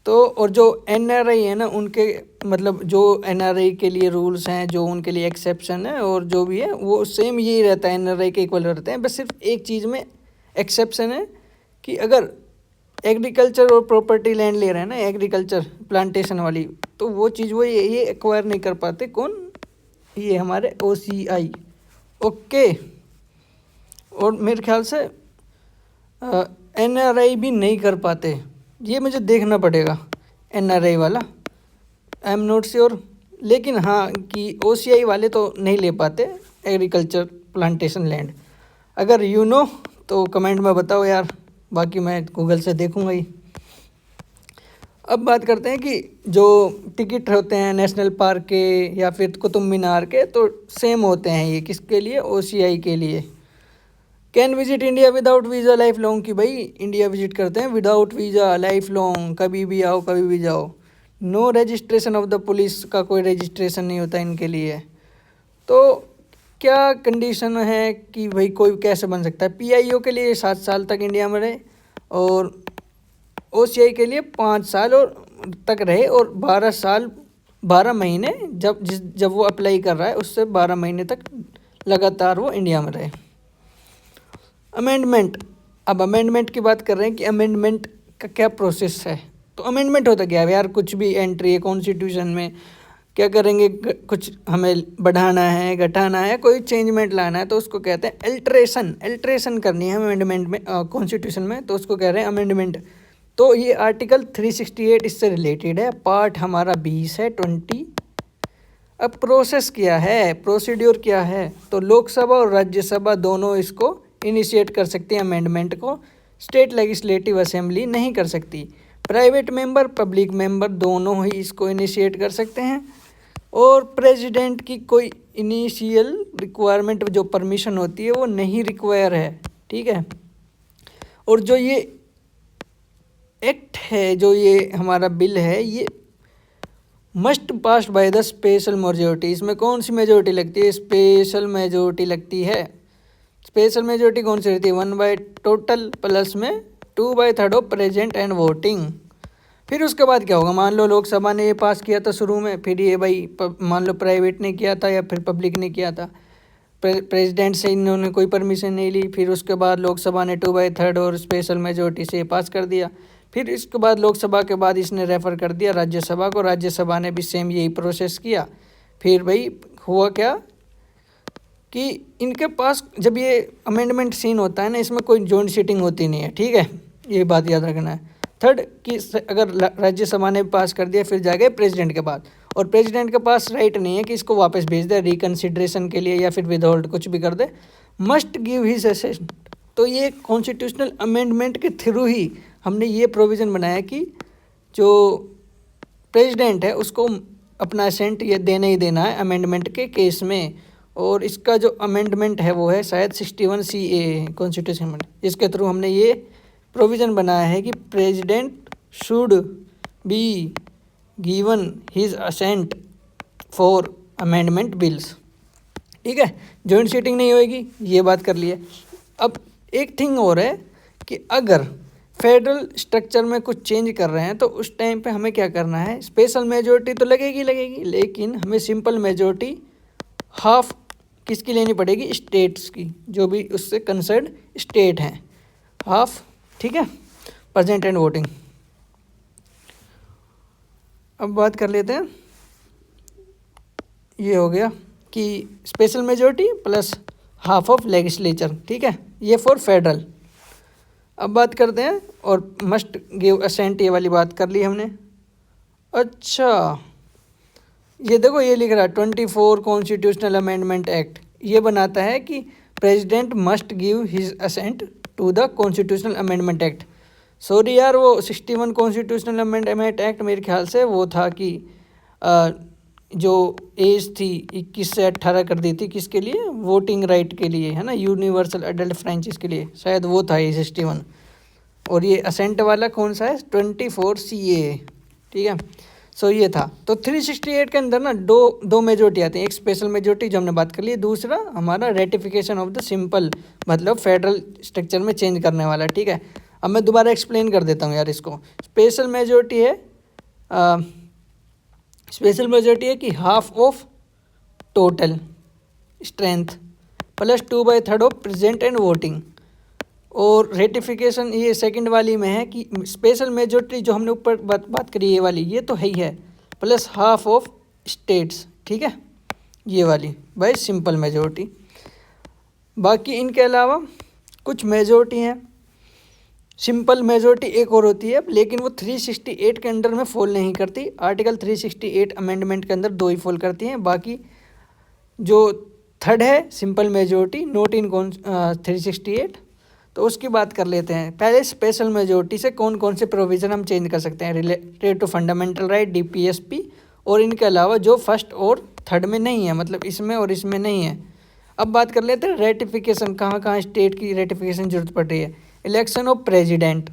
S1: तो और जो NRI है ना उनके मतलब जो NRI के लिए रूल्स हैं, जो उनके लिए एक्सेप्शन है और जो भी है वो सेम यही रहता है, NRI के इक्वल रहते हैं। बस सिर्फ एक चीज़ में एक्सेप्शन है कि अगर एग्रीकल्चर और प्रॉपर्टी लैंड ले रहे हैं ना, एग्रीकल्चर प्लांटेशन वाली, तो वो चीज़ वो ये एक्वायर नहीं कर पाते। कौन? ये हमारे OCI। ओके। और मेरे ख्याल से NRI भी नहीं कर पाते, ये मुझे देखना पड़ेगा NRI वाला, आई एम नॉट श्योर। लेकिन हाँ कि OCI वाले तो नहीं ले पाते एग्रीकल्चर प्लांटेशन लैंड। अगर यू नो तो कमेंट में बताओ यार, बाकी मैं गूगल से देखूंगा ही। अब बात करते हैं कि जो टिकट होते हैं नेशनल पार्क के या फिर कुतुब मीनार के, तो सेम होते हैं ये किसके लिए? OCI के लिए। Can visit India without visa life long, कि भाई इंडिया विजिट करते हैं विदाउट वीज़ा लाइफ लॉन्ग, कभी भी आओ कभी भी जाओ। No registration of the police, का कोई रजिस्ट्रेशन नहीं होता इनके लिए। तो क्या कंडीशन है कि भाई कोई कैसे बन सकता है? PIO के लिए 7 साल तक इंडिया में रहे और OCI के लिए 5 साल और तक रहे और 12 महीने जब वो अप्लाई कर रहा है उससे 12 महीने तक लगातार वो इंडिया में रहे। अमेंडमेंट। अब अमेंडमेंट की बात कर रहे हैं कि अमेंडमेंट का क्या प्रोसेस है। तो अमेंडमेंट होता क्या है यार? कुछ भी एंट्री है कॉन्स्टिट्यूशन में, क्या करेंगे? कुछ हमें बढ़ाना है, घटाना है, कोई चेंजमेंट लाना है तो उसको कहते हैं अल्ट्रेशन। अल्ट्रेशन करनी है अमेंडमेंट में, कॉन्स्टिट्यूशन में, तो उसको कह रहे हैं अमेंडमेंट। तो ये आर्टिकल 368 इससे रिलेटेड है। पार्ट हमारा 20 है, 20। अब प्रोसेस क्या है, प्रोसीड्योर क्या है? तो लोकसभा और राज्यसभा दोनों इसको इनिशिएट कर सकती हैं अमेंडमेंट को, स्टेट लेजिस्लेटिव असेंबली नहीं कर सकती। प्राइवेट मेंबर, पब्लिक मेंबर दोनों ही इसको इनिशिएट कर सकते हैं। और प्रेसिडेंट की कोई इनिशियल रिक्वायरमेंट, जो परमिशन होती है वो नहीं रिक्वायर है, ठीक है। और जो ये एक्ट है, जो ये हमारा बिल है, ये must passed by the special majority. इसमें कौन सी मेजोरिटी लगती है? स्पेशल मेजोरिटी लगती है। स्पेशल मेजोरिटी कौन सी रहती है? 1/3 टोटल प्लस में 2/3 ऑफ प्रेजेंट एंड वोटिंग। फिर उसके बाद क्या होगा? मान लो लोकसभा ने ये पास किया था शुरू में, फिर ये भाई मान लो प्राइवेट ने किया था या फिर पब्लिक ने किया था, प्रेसिडेंट से इन्होंने कोई परमिशन नहीं ली, फिर उसके बाद लोकसभा ने 2/3 और स्पेशल मेजोरिटी से पास कर दिया। फिर इसके बाद लोकसभा के बाद इसने रेफ़र कर दिया राज्यसभा को, राज्यसभा ने भी सेम यही प्रोसेस किया। फिर भाई हुआ क्या कि इनके पास जब ये अमेंडमेंट सीन होता है ना, इसमें कोई जॉइंट सीटिंग होती नहीं है, ठीक है, ये बात याद रखना है। थर्ड कि अगर राज्यसभा ने पास कर दिया फिर जाएगा प्रेसिडेंट के पास, और प्रेसिडेंट के पास राइट नहीं है कि इसको वापस भेज दे रिकन्सिडरेशन के लिए या फिर विदहोल्ड कुछ भी कर दे, मस्ट गिव हिज असेंट। तो ये कॉन्स्टिट्यूशनल अमेंडमेंट के थ्रू ही हमने ये प्रोविज़न बनाया कि जो प्रेसिडेंट है उसको अपना असेंट ये देना ही देना है अमेंडमेंट के केस में। और इसका जो अमेंडमेंट है वो है शायद 61 CA कॉन्स्टिट्यूशन में, इसके थ्रू हमने ये प्रोविज़न बनाया है कि president should be given his assent for amendment bills, ठीक है। जॉइंट सीटिंग नहीं होएगी, ये बात कर लिए। अब एक थिंग और है कि अगर फेडरल स्ट्रक्चर में कुछ चेंज कर रहे हैं तो उस टाइम पे हमें क्या करना है? स्पेशल मेजोरिटी तो लगेगी, लेकिन हमें सिंपल मेजोरिटी हाफ किसकी लेनी पड़ेगी? स्टेट्स की, जो भी उससे कंसर्न स्टेट हैं, हाफ, ठीक है, प्रेजेंट एंड वोटिंग। अब बात कर लेते हैं, ये हो गया कि special majority plus half of legislature, ठीक है, ये फॉर फेडरल। अब बात करते हैं, और मस्ट गिव असेंट ये वाली बात कर ली हमने। अच्छा, ये देखो ये लिख रहा है 24 कॉन्स्टिट्यूशनल अमेंडमेंट एक्ट, ये बनाता है कि president must give his assent to the constitutional amendment act. Sorry यार, वो 61 कॉन्स्टिट्यूशनल अमेंडमेंट एक्ट मेरे ख्याल से वो था कि जो एज थी 21 से 18 कर दी थी, किसके लिए? वोटिंग राइट के लिए, है ना, यूनिवर्सल एडल्ट फ्रेंचाइज के लिए, शायद वो था ये 61। और ये असेंट वाला कौन सा है, 24 CAA, ठीक है। सो ये था। तो 368 के अंदर ना दो मेजोरिटी आती हैं, एक स्पेशल मेजोरिटी जो हमने बात कर ली, दूसरा हमारा रेटिफिकेशन ऑफ द सिंपल, मतलब फेडरल स्ट्रक्चर में चेंज करने वाला, ठीक है। अब मैं दोबारा एक्सप्लेन कर देता हूँ यार इसको। स्पेशल मेजोरिटी है, स्पेशल मेजोरिटी है कि half of total strength plus 2/3 of present and voting. और रेटिफिकेशन ये सेकंड वाली में है कि स्पेशल मेजोरिटी जो हमने ऊपर बात करी ये वाली, ये तो है ही है, प्लस हाफ ऑफ स्टेट्स, ठीक है, ये वाली बाय सिंपल मेजोरिटी। बाकी इनके अलावा कुछ मेजोरिटी हैं, सिंपल मेजोरिटी एक और होती है, लेकिन वो 368 के अंडर में फॉल नहीं करती। आर्टिकल 368 अमेंडमेंट के अंदर 2 ही फॉल करती हैं। बाकी जो थर्ड है सिंपल मेजोरिटी नोट इन 368, तो उसकी बात कर लेते हैं। पहले स्पेशल मेजोरिटी से कौन कौन से प्रोविज़न हम चेंज कर सकते हैं related to fundamental right, DPSP, और इनके अलावा जो फर्स्ट और थर्ड में नहीं है, मतलब इसमें और इसमें नहीं है। अब बात कर लेते हैं रेटिफिकेशन, कहाँ कहाँ स्टेट की रेटिफिकेशन जरूरत पड़ रही है। Election of president,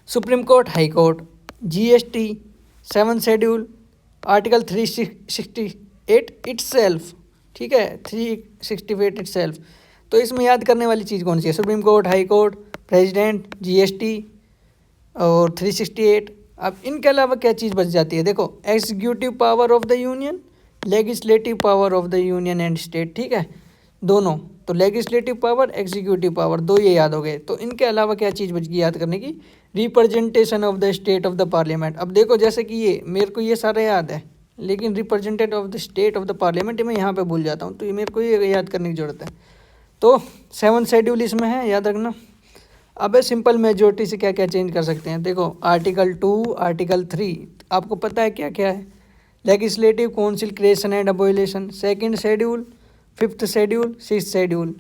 S1: supreme court, high court, GST, 7 schedule, article 368 itself, ठीक है, 368 इटसेल्फ। तो इसमें याद करने वाली चीज़ कौन सी है, supreme court, high court, president, GST और 368। अब इनके अलावा क्या चीज़ बच जाती है, देखो, executive power of the union, legislative power of the union and state, ठीक है, दोनों। तो लेजिस्लेटिव पावर, एग्जीक्यूटिव पावर, दो ये याद हो गए। तो इनके अलावा क्या चीज़ बच गई याद करने की, representation of the state of the parliament. अब देखो जैसे कि ये मेरे को ये सारा याद है, लेकिन representative of the state of the parliament मैं यहाँ पे भूल जाता हूँ, तो ये मेरे को ये याद करने की ज़रूरत है। तो 7 शेड्यूल इसमें है, याद रखना। अब सिंपल मेजोरिटी से क्या क्या चेंज कर सकते हैं, देखो आर्टिकल 2, आर्टिकल 3 आपको पता है क्या क्या है। Legislative council creation and abolition, 2nd schedule, 5th schedule, 6th schedule,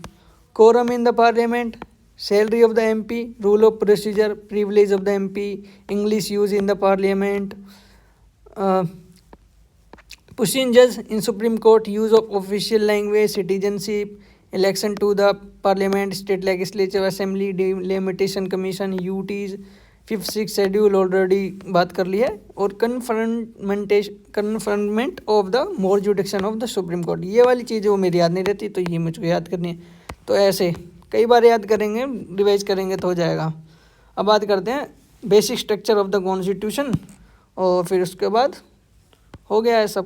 S1: quorum in the parliament, salary of the MP, rule of procedure, privilege of the MP, English use in the parliament, pushing जज in supreme court, use of official language, citizenship, election to the parliament, state legislature assembly, delimitation commission, UTs, 5th 6th schedule already बात कर लिया है। और conferment of the more jurisdiction of the supreme court, ये वाली चीज़ वो मेरी याद नहीं रहती, तो ये मुझको याद करनी है। तो ऐसे कई बार याद करेंगे, रिवाइज करेंगे तो हो जाएगा। अब बात करते हैं basic structure of the constitution, और फिर उसके बाद हो गया है सब।